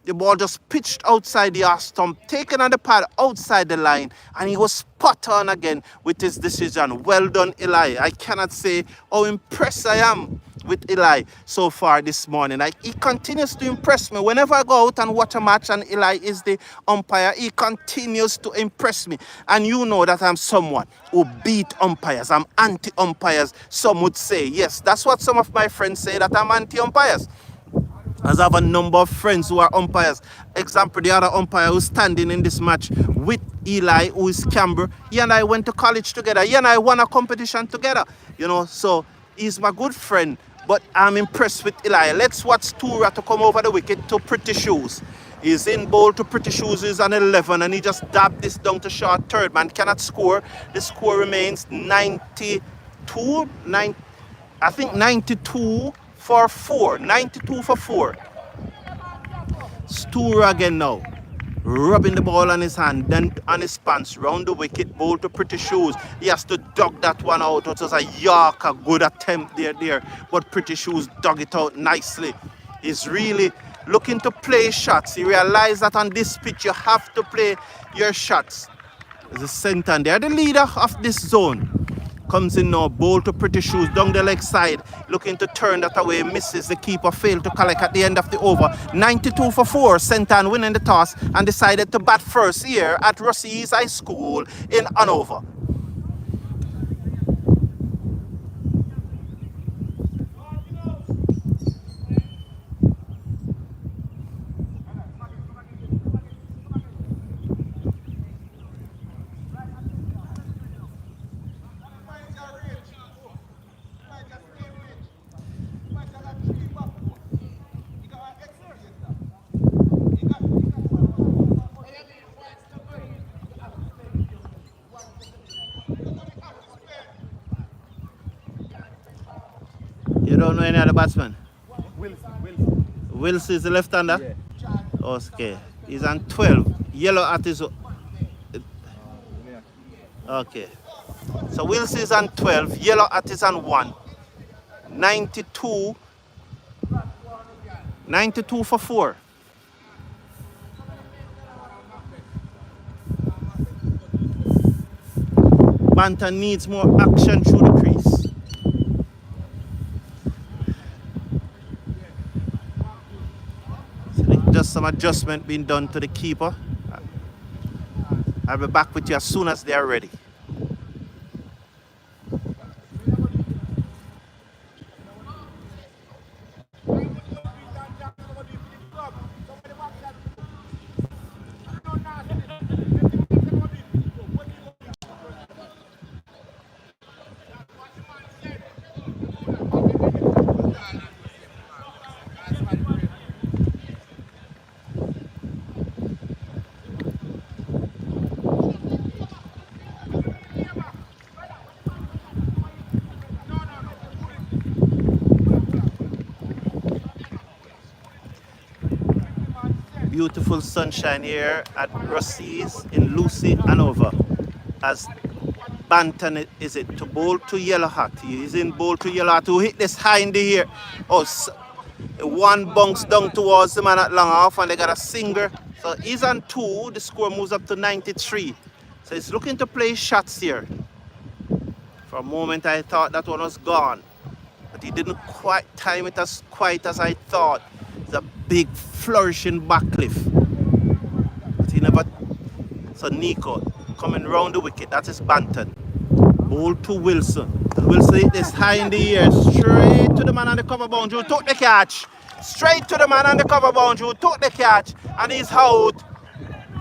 the ball just pitched outside the half stump, taken on the pad outside the line, and he was spot on again with his decision. Well done, Eli. I cannot say how impressed I am with Eli so far this morning. He continues to impress me. Whenever I go out and watch a match and Eli is the umpire, he continues to impress me. And you know that I'm someone who beat umpires. I'm anti-umpires, some would say. Yes, that's what some of my friends say, that I'm anti-umpires. As I have a number of friends who are umpires. Example, the other umpire who's standing in this match with Eli, who is Camber. He and I went to college together. He and I won a competition together. You know, so he's my good friend. But I'm impressed with Eli. Let's watch Stura to come over the wicket to Pretty Shoes. He's in bowl to Pretty Shoes. He's on 11, and he just dabbed this down to short third. Man cannot score. The score remains 92 for 4. 92 for 4. Stura again now. Rubbing the ball on his hand, then on his pants, round the wicket, bowl to Pretty Shoes. He has to dug that one out. It was a Yorker, good attempt there. But Pretty Shoes dug it out nicely. He's really looking to play shots. He realized that on this pitch, you have to play your shots. There's a Centon there, the leader of this zone. Comes in now, bowl to Pretty Shoes, down the leg side, looking to turn that away, misses. The keeper failed to collect at the end of the over. 92 for 4, Centon winning the toss and decided to bat first here at Rossies High School in Hanover. You don't know any other batsman? Wilson is the left-hander? Yeah. Okay. He's on 12. Yellow at his... Okay. So Wilson is on 12. Yellow at his on 1. 92 92 for 4. Banton needs more action through the crease. So just some adjustment being done to the keeper. I'll be back with you as soon as they are ready. Beautiful sunshine here at Rusty's in Lucy, Hanover. As Banton is it to bowl to Yellow Hat. He is in bowl to Yellow Hat to hit this high in the air. Oh, one bounce down towards the man at long off and they got a singer. So he's on 2. The score moves up to 93. So he's looking to play shots here. For a moment I thought that one was gone. But he didn't quite time it as quite as I thought. It's a big flourishing back cliff. But he never. So Nico coming round the wicket. That is Banton. Ball to Wilson. And Wilson hit this high in the air. Straight to the man on the cover boundary who took the catch. Straight to the man on the cover boundary who took the catch. And he's out.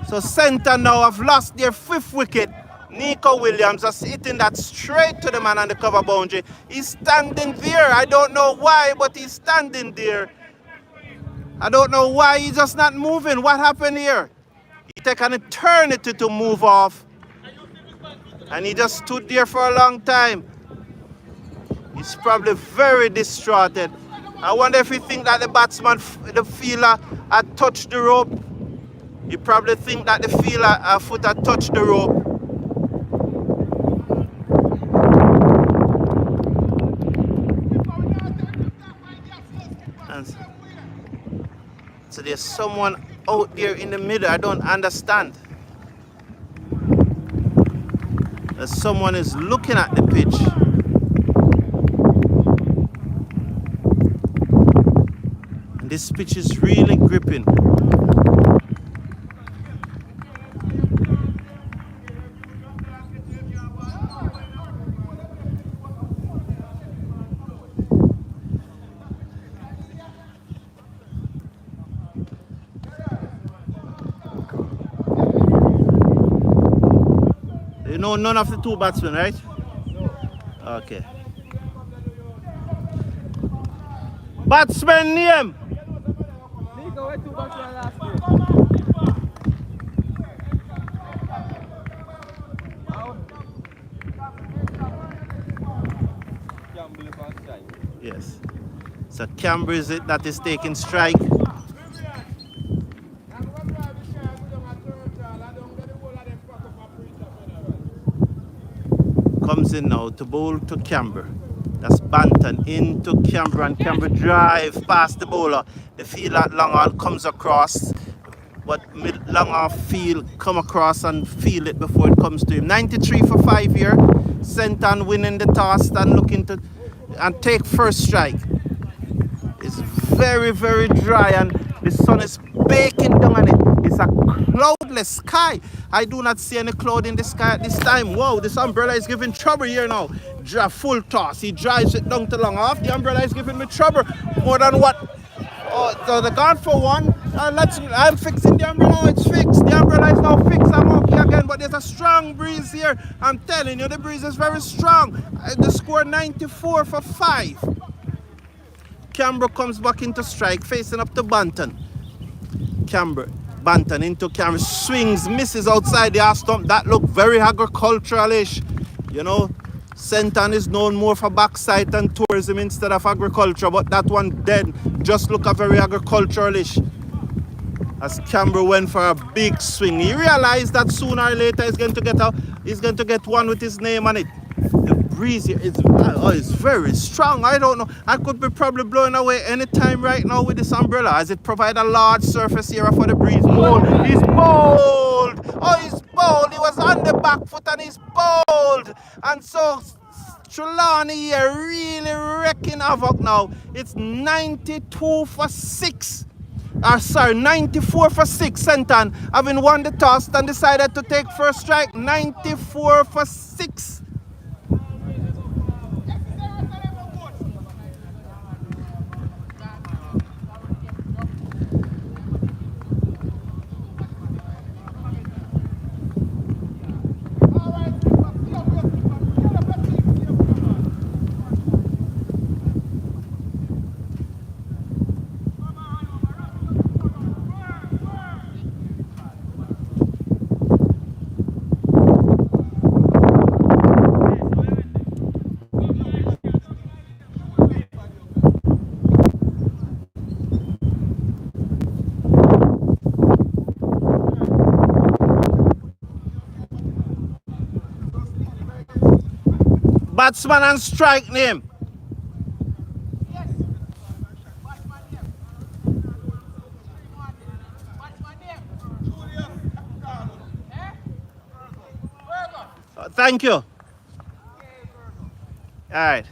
So centre now have lost their 5th wicket. Nico Williams just hitting that straight to the man on the cover boundary. He's standing there. I don't know why, but he's standing there. I don't know why he's just not moving. What happened here? He took an eternity to move off. And he just stood there for a long time. He's probably very distraught. I wonder if he thinks that the batsman, the fielder, had touched the rope. He probably thinks that the fielder foot had touched the rope. And so there's someone out there in the middle. I don't understand. Someone is looking at the pitch. And this pitch is really gripping. You know none of the 2 batsmen, right? No. Okay. Batsman name. Nico, where 2 batsmen last year? Yes. So Canberra is it that is taking strike. Comes in now to bowl to Canberra. That's Banton into Canberra, and Canberra drive past the bowler. The field at long on comes across, but long off field come across and feel it before it comes to him. 93 for 5 here. Senton winning the toss and looking to and take first strike. It's very, very dry and the sun is baking down on it. It's a cloudless sky. I do not see any cloud in the sky at this time. Whoa, this umbrella is giving trouble here now. Full toss. He drives it down to long off. The umbrella is giving me trouble. More than what? Oh, so they gone for one. I'm fixing the umbrella. Oh, it's fixed. The umbrella is now fixed. I'm okay again. But there's a strong breeze here. I'm telling you, the breeze is very strong. The score 94 for 5. Canberra comes back into strike, facing up to Banton. Canberra. Banton into Canberra. Swings, misses outside the half stump. That looked very agricultural-ish. You know, Senton is known more for backside and tourism instead of agriculture, but that one dead just looked a very agricultural-ish. As Canberra went for a big swing. He realized that sooner or later he's going to get one with his name on it. The breeze here is it's very strong. I don't know. I could be probably blowing away anytime right now with this umbrella as it provides a large surface area for the breeze. Bold. He's bold. Oh, he's bold. He was on the back foot and he's bold. And so Trelawney here really wrecking havoc now. It's 92 for 6. Sorry, 94 for 6. Senton having won the toss and decided to take first strike. 94 for 6. Batsman and strike name. Thank you. All right.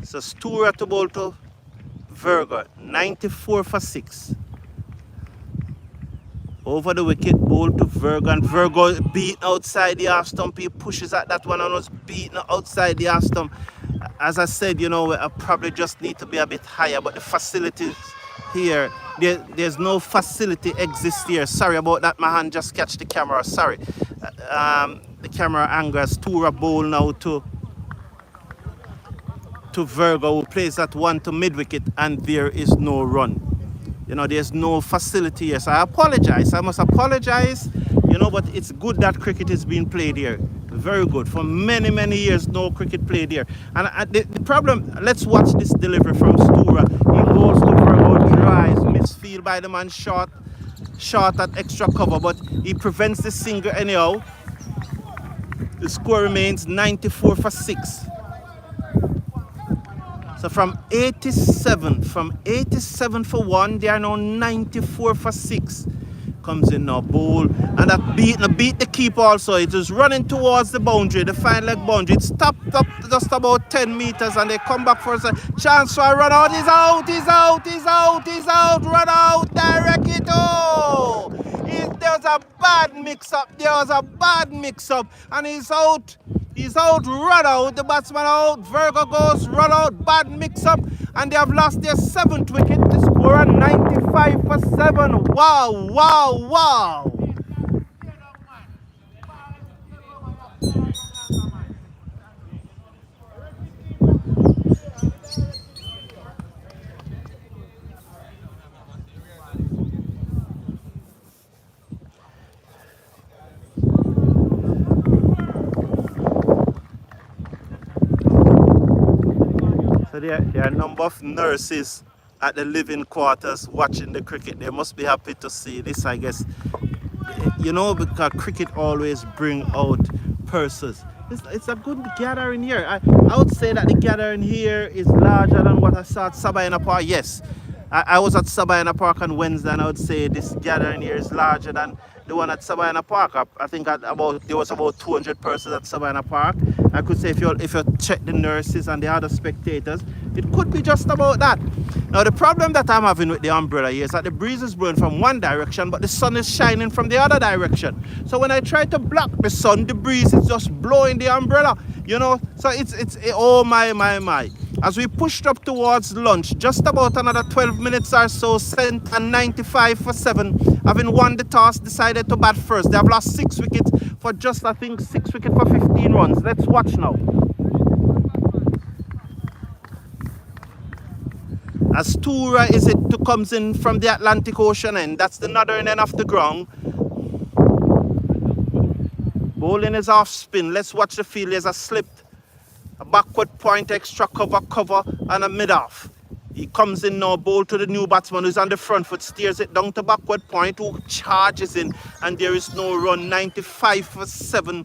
So Stura to bowl to Virgo, 94 for 6. Over the wicket, bowl to Virgo, and Virgo beaten outside the half stump. He pushes at that one and was beaten outside the half stump. As I said, you know, I probably just need to be a bit higher, but the facilities here, there's no facility exists here. Sorry about that, my hand just catch the camera, sorry. The camera angles Stura bowl now to Virgo, who plays that one to mid wicket, and there is no run. You know, there's no facility here. So I apologize. I must apologize. You know, but it's good that cricket is being played here. Very good. For many, many years, no cricket played here. And the problem, let's watch this delivery from Stura. He goes to Virgo, drives, misfield by the man, short at extra cover, but he prevents the single anyhow. The score remains 94 for 6. So from 87 for 1, they are now 94 for 6. Comes in now, bowl, and that beat the keeper also. It is running towards the boundary, the fine leg boundary. It stopped up just about 10 meters and they come back for a chance for a run out. He's out, run out, direct it. Oh! There was a bad mix up, and he's out. He's out, run out, the batsman out, Virgo goes, run out, bad mix-up, and they have lost their 7th wicket. The score 95 for 7. Wow. So there are a number of nurses at the living quarters watching the cricket. They must be happy to see this, I guess. You know, because cricket always bring out purses. It's a good gathering here. I would say that the gathering here is larger than what I saw at Sabina Park. Yes, I was at Sabina Park on Wednesday, and I would say this gathering here is larger than the one at Sabina Park. I think there was about 200 persons at Sabina Park. I could say if you check the nurses and the other spectators, it could be just about that. Now the problem that I'm having with the umbrella here is that the breeze is blowing from one direction, but the sun is shining from the other direction. So when I try to block the sun, the breeze is just blowing the umbrella. You know, so it's oh my. As we pushed up towards lunch, just about another 12 minutes or so, sent a 95 for 7. Having won the toss, decided to bat first. They have lost 6 wickets for just, I think, 6 wickets for 15 runs. Let's watch now. As Stura comes in from the Atlantic Ocean end, that's the northern end of the ground. Bowling is off spin. Let's watch the field. There's a slip A backward point, extra cover, and a mid-off. He comes in now, ball to the new batsman who's on the front foot, steers it down to backward point, who charges in, and there is no run. 95 for 7.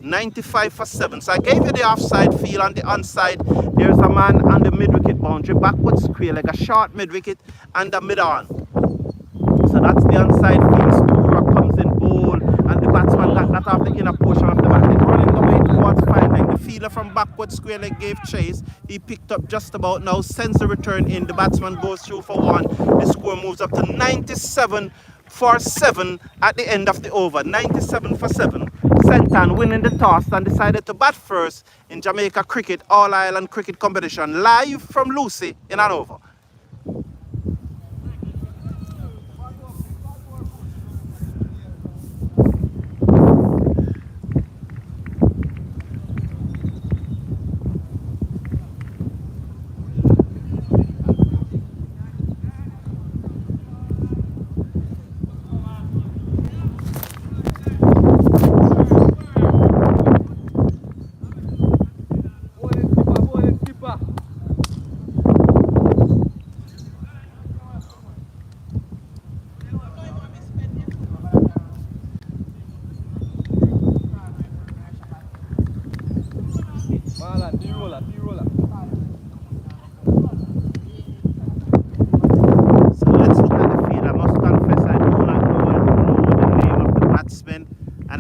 95 for 7. So I gave you the offside feel. On the onside, there's a man on the mid-wicket boundary, backward square, like a short mid-wicket, and a mid-on. So that's the onside field. Stura comes in bowl, and the batsman got that off the inner portion of the bat. Running away towards fine leg. The fielder from backward square leg gave chase. He picked up just about now, sends the return in. The batsman goes through for 1. The score moves up to 97 for 7 at the end of the over. 97 for 7. Senton winning the toss and decided to bat first in Jamaica Cricket All Ireland Cricket Competition, live from Lucy in Hanover.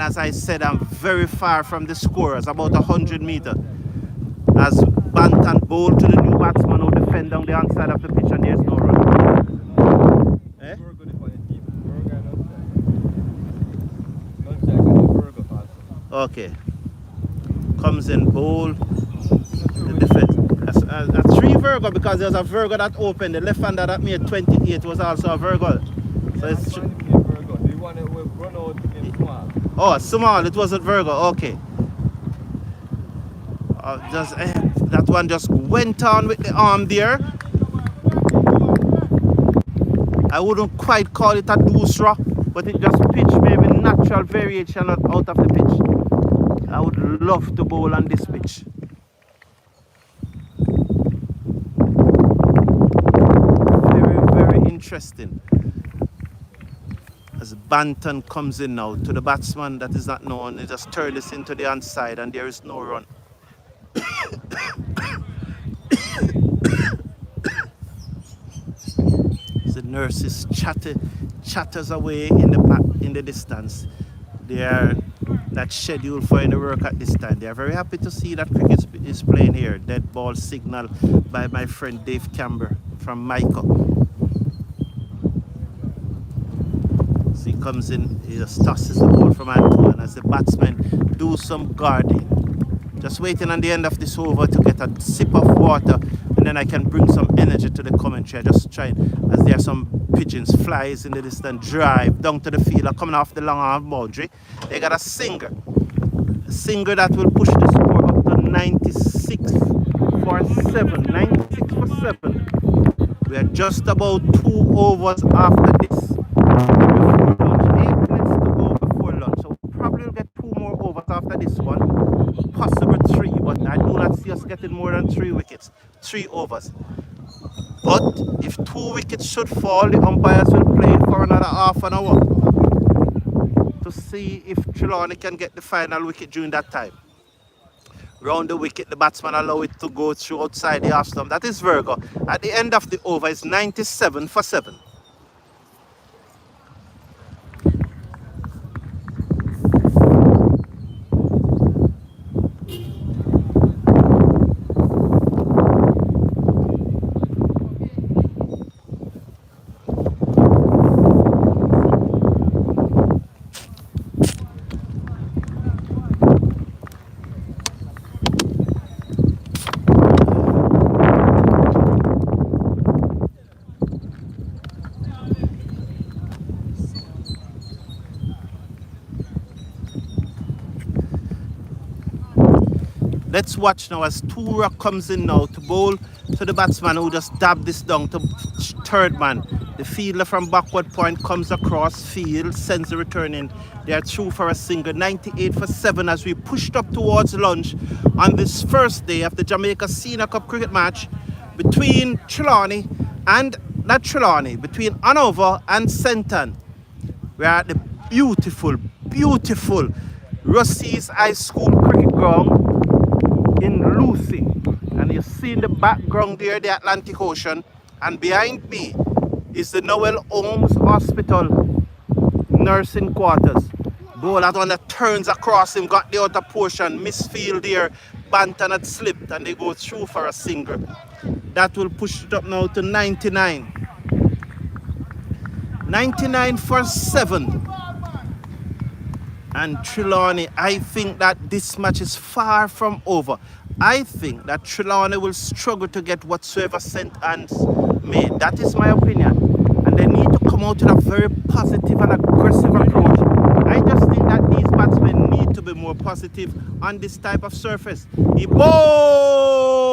As I said, I'm very far from the scorers, about 100 meters. As Banton bowl to the new batsman who defend down the outside of the pitch, and there's no run. Eh? Okay. Comes in bowl. The defense. A 3 Virgo, because there's a Virgo that opened. The left hander that made 28 was also a Virgo. So it's oh, small, it wasn't Virgo, okay. That one just went on with the arm there. I wouldn't quite call it a doosra, but it just pitched maybe natural variation out of the pitch. I would love to bowl on this pitch. Very, very interesting. As Banton comes in now to the batsman that is not known, he just turns this into the onside and there is no run. The nurses chatters away in the distance. They are not scheduled for any work at this time. They are very happy to see that cricket is playing here. Dead ball signal by my friend Dave Camber from Michael. He comes in, he just tosses the ball from Antoine as the batsmen do some guarding. Just waiting on the end of this over to get a sip of water, and then I can bring some energy to the commentary. Just trying, as there are some pigeons, flies in the distance, drive down to the field, coming off the long arm boundary. They got a singer that will push the score up to 96 for 7. 96 for 7. We are just about 2 overs after this. 8 minutes to go before lunch, so probably we'll get 2 more overs after this one, possible 3, but I do not see us getting more than 3 wickets, 3 overs. But if 2 wickets should fall, the umpires will play for another half an hour to see if Trelawney can get the final wicket during that time. Round the wicket, the batsman allow it to go through outside the half stump. That is Virgo. At the end of the over, it's 97 for 7. Let's watch now as Tura comes in now to bowl to the batsman who just dabbed this down to third man. The fielder from backward point comes across field, sends the return in. They are through for a single, 98 for 7 as we pushed up towards lunch on this first day of the Jamaica Senior Cup cricket match between Trelawney and, not Trelawney, between Hanover and Senton. We are at the beautiful, beautiful Rusty's High School cricket ground in Lucy. And you see in the background there the Atlantic Ocean. And behind me is the Noel Holmes Hospital nursing quarters. Ball that one that turns across him, got the outer portion, misfield there, Banton had slipped and they go through for a single. That will push it up now to 99. 99 for 7. And Trelawney, I think that this match is far from over. I think that Trelawney will struggle to get whatsoever St. Anne's made. That is my opinion. And they need to come out with a very positive and aggressive approach. I just think that these batsmen need to be more positive on this type of surface. He bowled!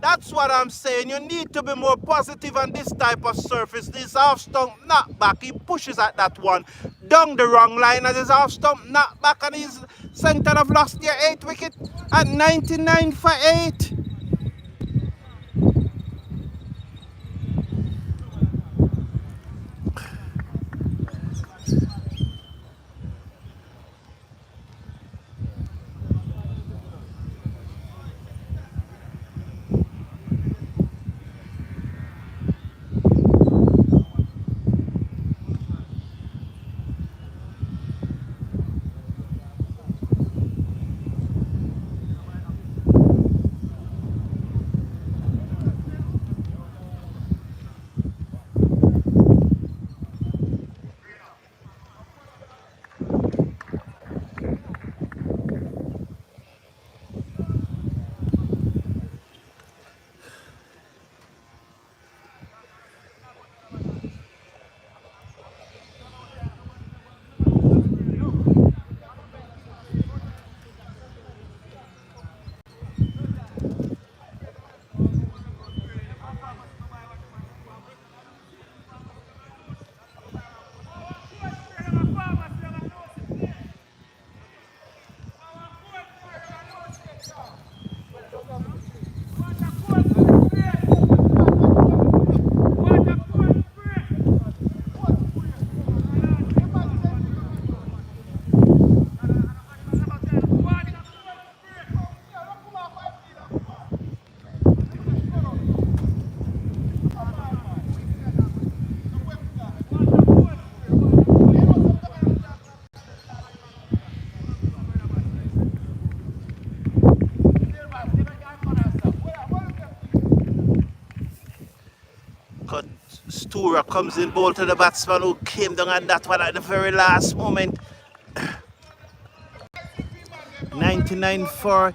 That's what I'm saying. You need to be more positive on this type of surface. This half stump knockback, he pushes at that one down the wrong line, and his half stump knockback, and his Senton have lost their 8th wicket at 99 for 8. Stura comes in, ball to the batsman who came down at that one at the very last moment. 99 for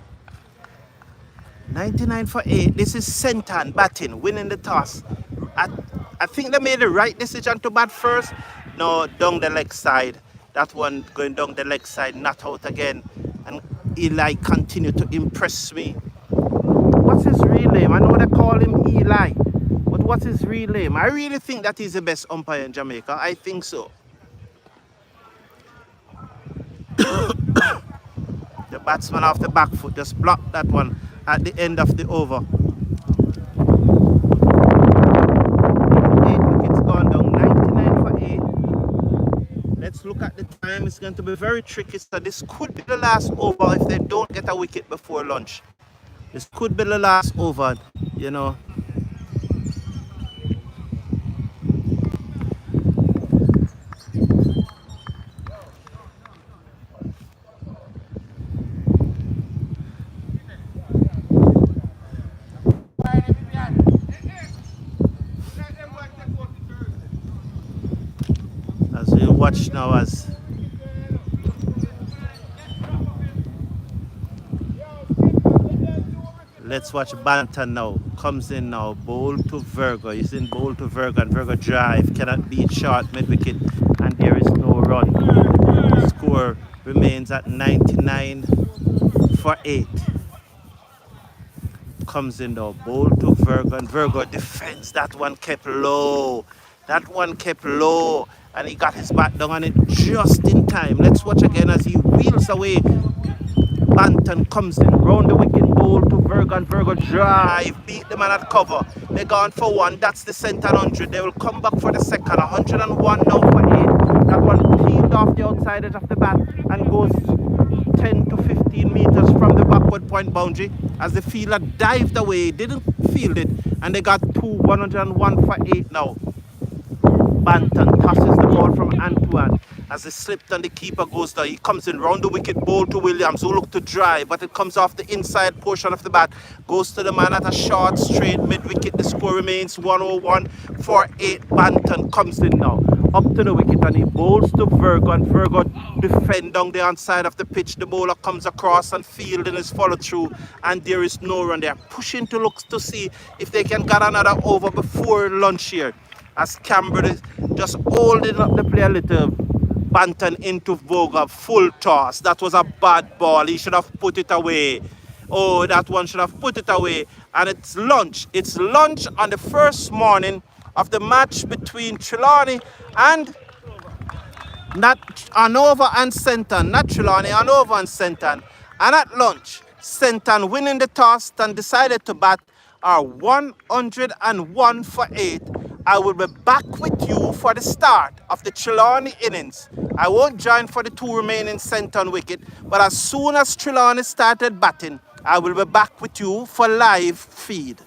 8. This is Senton batting, winning the toss. I think they made the right decision to bat first. No, down the leg side. That one going down the leg side, not out again. And Eli continued to impress me. What's his real name? I know they call him Eli. But what's his real name? I really think that he's the best umpire in Jamaica. I think so. The batsman off the back foot just blocked that one at the end of the over. 8 wickets gone down, 99 for 8. Let's look at the time. It's going to be very tricky. So this could be the last over if they don't get a wicket before lunch. This could be the last over, you know. As we watch now, as let's watch Banton now. Comes in now, bowl to Virgo. He's in bowl to Virgo, and Virgo drive cannot beat short mid wicket, and there is no run. The score remains at 99 for 8. Comes in now, bowl to Virgo, and Virgo defends that one, kept low. That one kept low and he got his bat down on it just in time. Let's watch again as he wheels away. Banton comes in round the wicket ball to Virgo, and Virgo drive, beat the man at cover. They're gone for one. That's the center 100. They will come back for the second. 101 now for 8. That one peeled off the outside edge of the bat and goes 10 to 15 meters from the backward point boundary as the fielder dived away, didn't field it, and they got 101 for 8 now. Banton tosses the ball from Antoine as it slipped and the keeper goes down. He comes in round the wicket, ball to Williams, who looked to drive, but it comes off the inside portion of the bat, goes to the man at a short straight mid-wicket. The score remains 101 for 8. Banton comes in now, up to the wicket, and he bowls to Virgo, and Virgo defend down the outside of the pitch. The bowler comes across and fielding his follow through, and there is no run. They are pushing to look to see if they can get another over before lunch here, as Canberra is just holding up the play a little. Banton into Voga, full toss. That was a bad ball. He should have put it away. Oh, that one should have put it away. And it's lunch. It's lunch on the first morning of the match between Trelawney and not Hanover and Senton. Not Trelawney, Hanover and Senton. And at lunch, Senton winning the toss and decided to bat are 101 for 8. I will be back with you for the start of the Trelawney innings. I won't join for the 2 remaining Senton wicket, but as soon as Trelawney started batting, I will be back with you for live feed.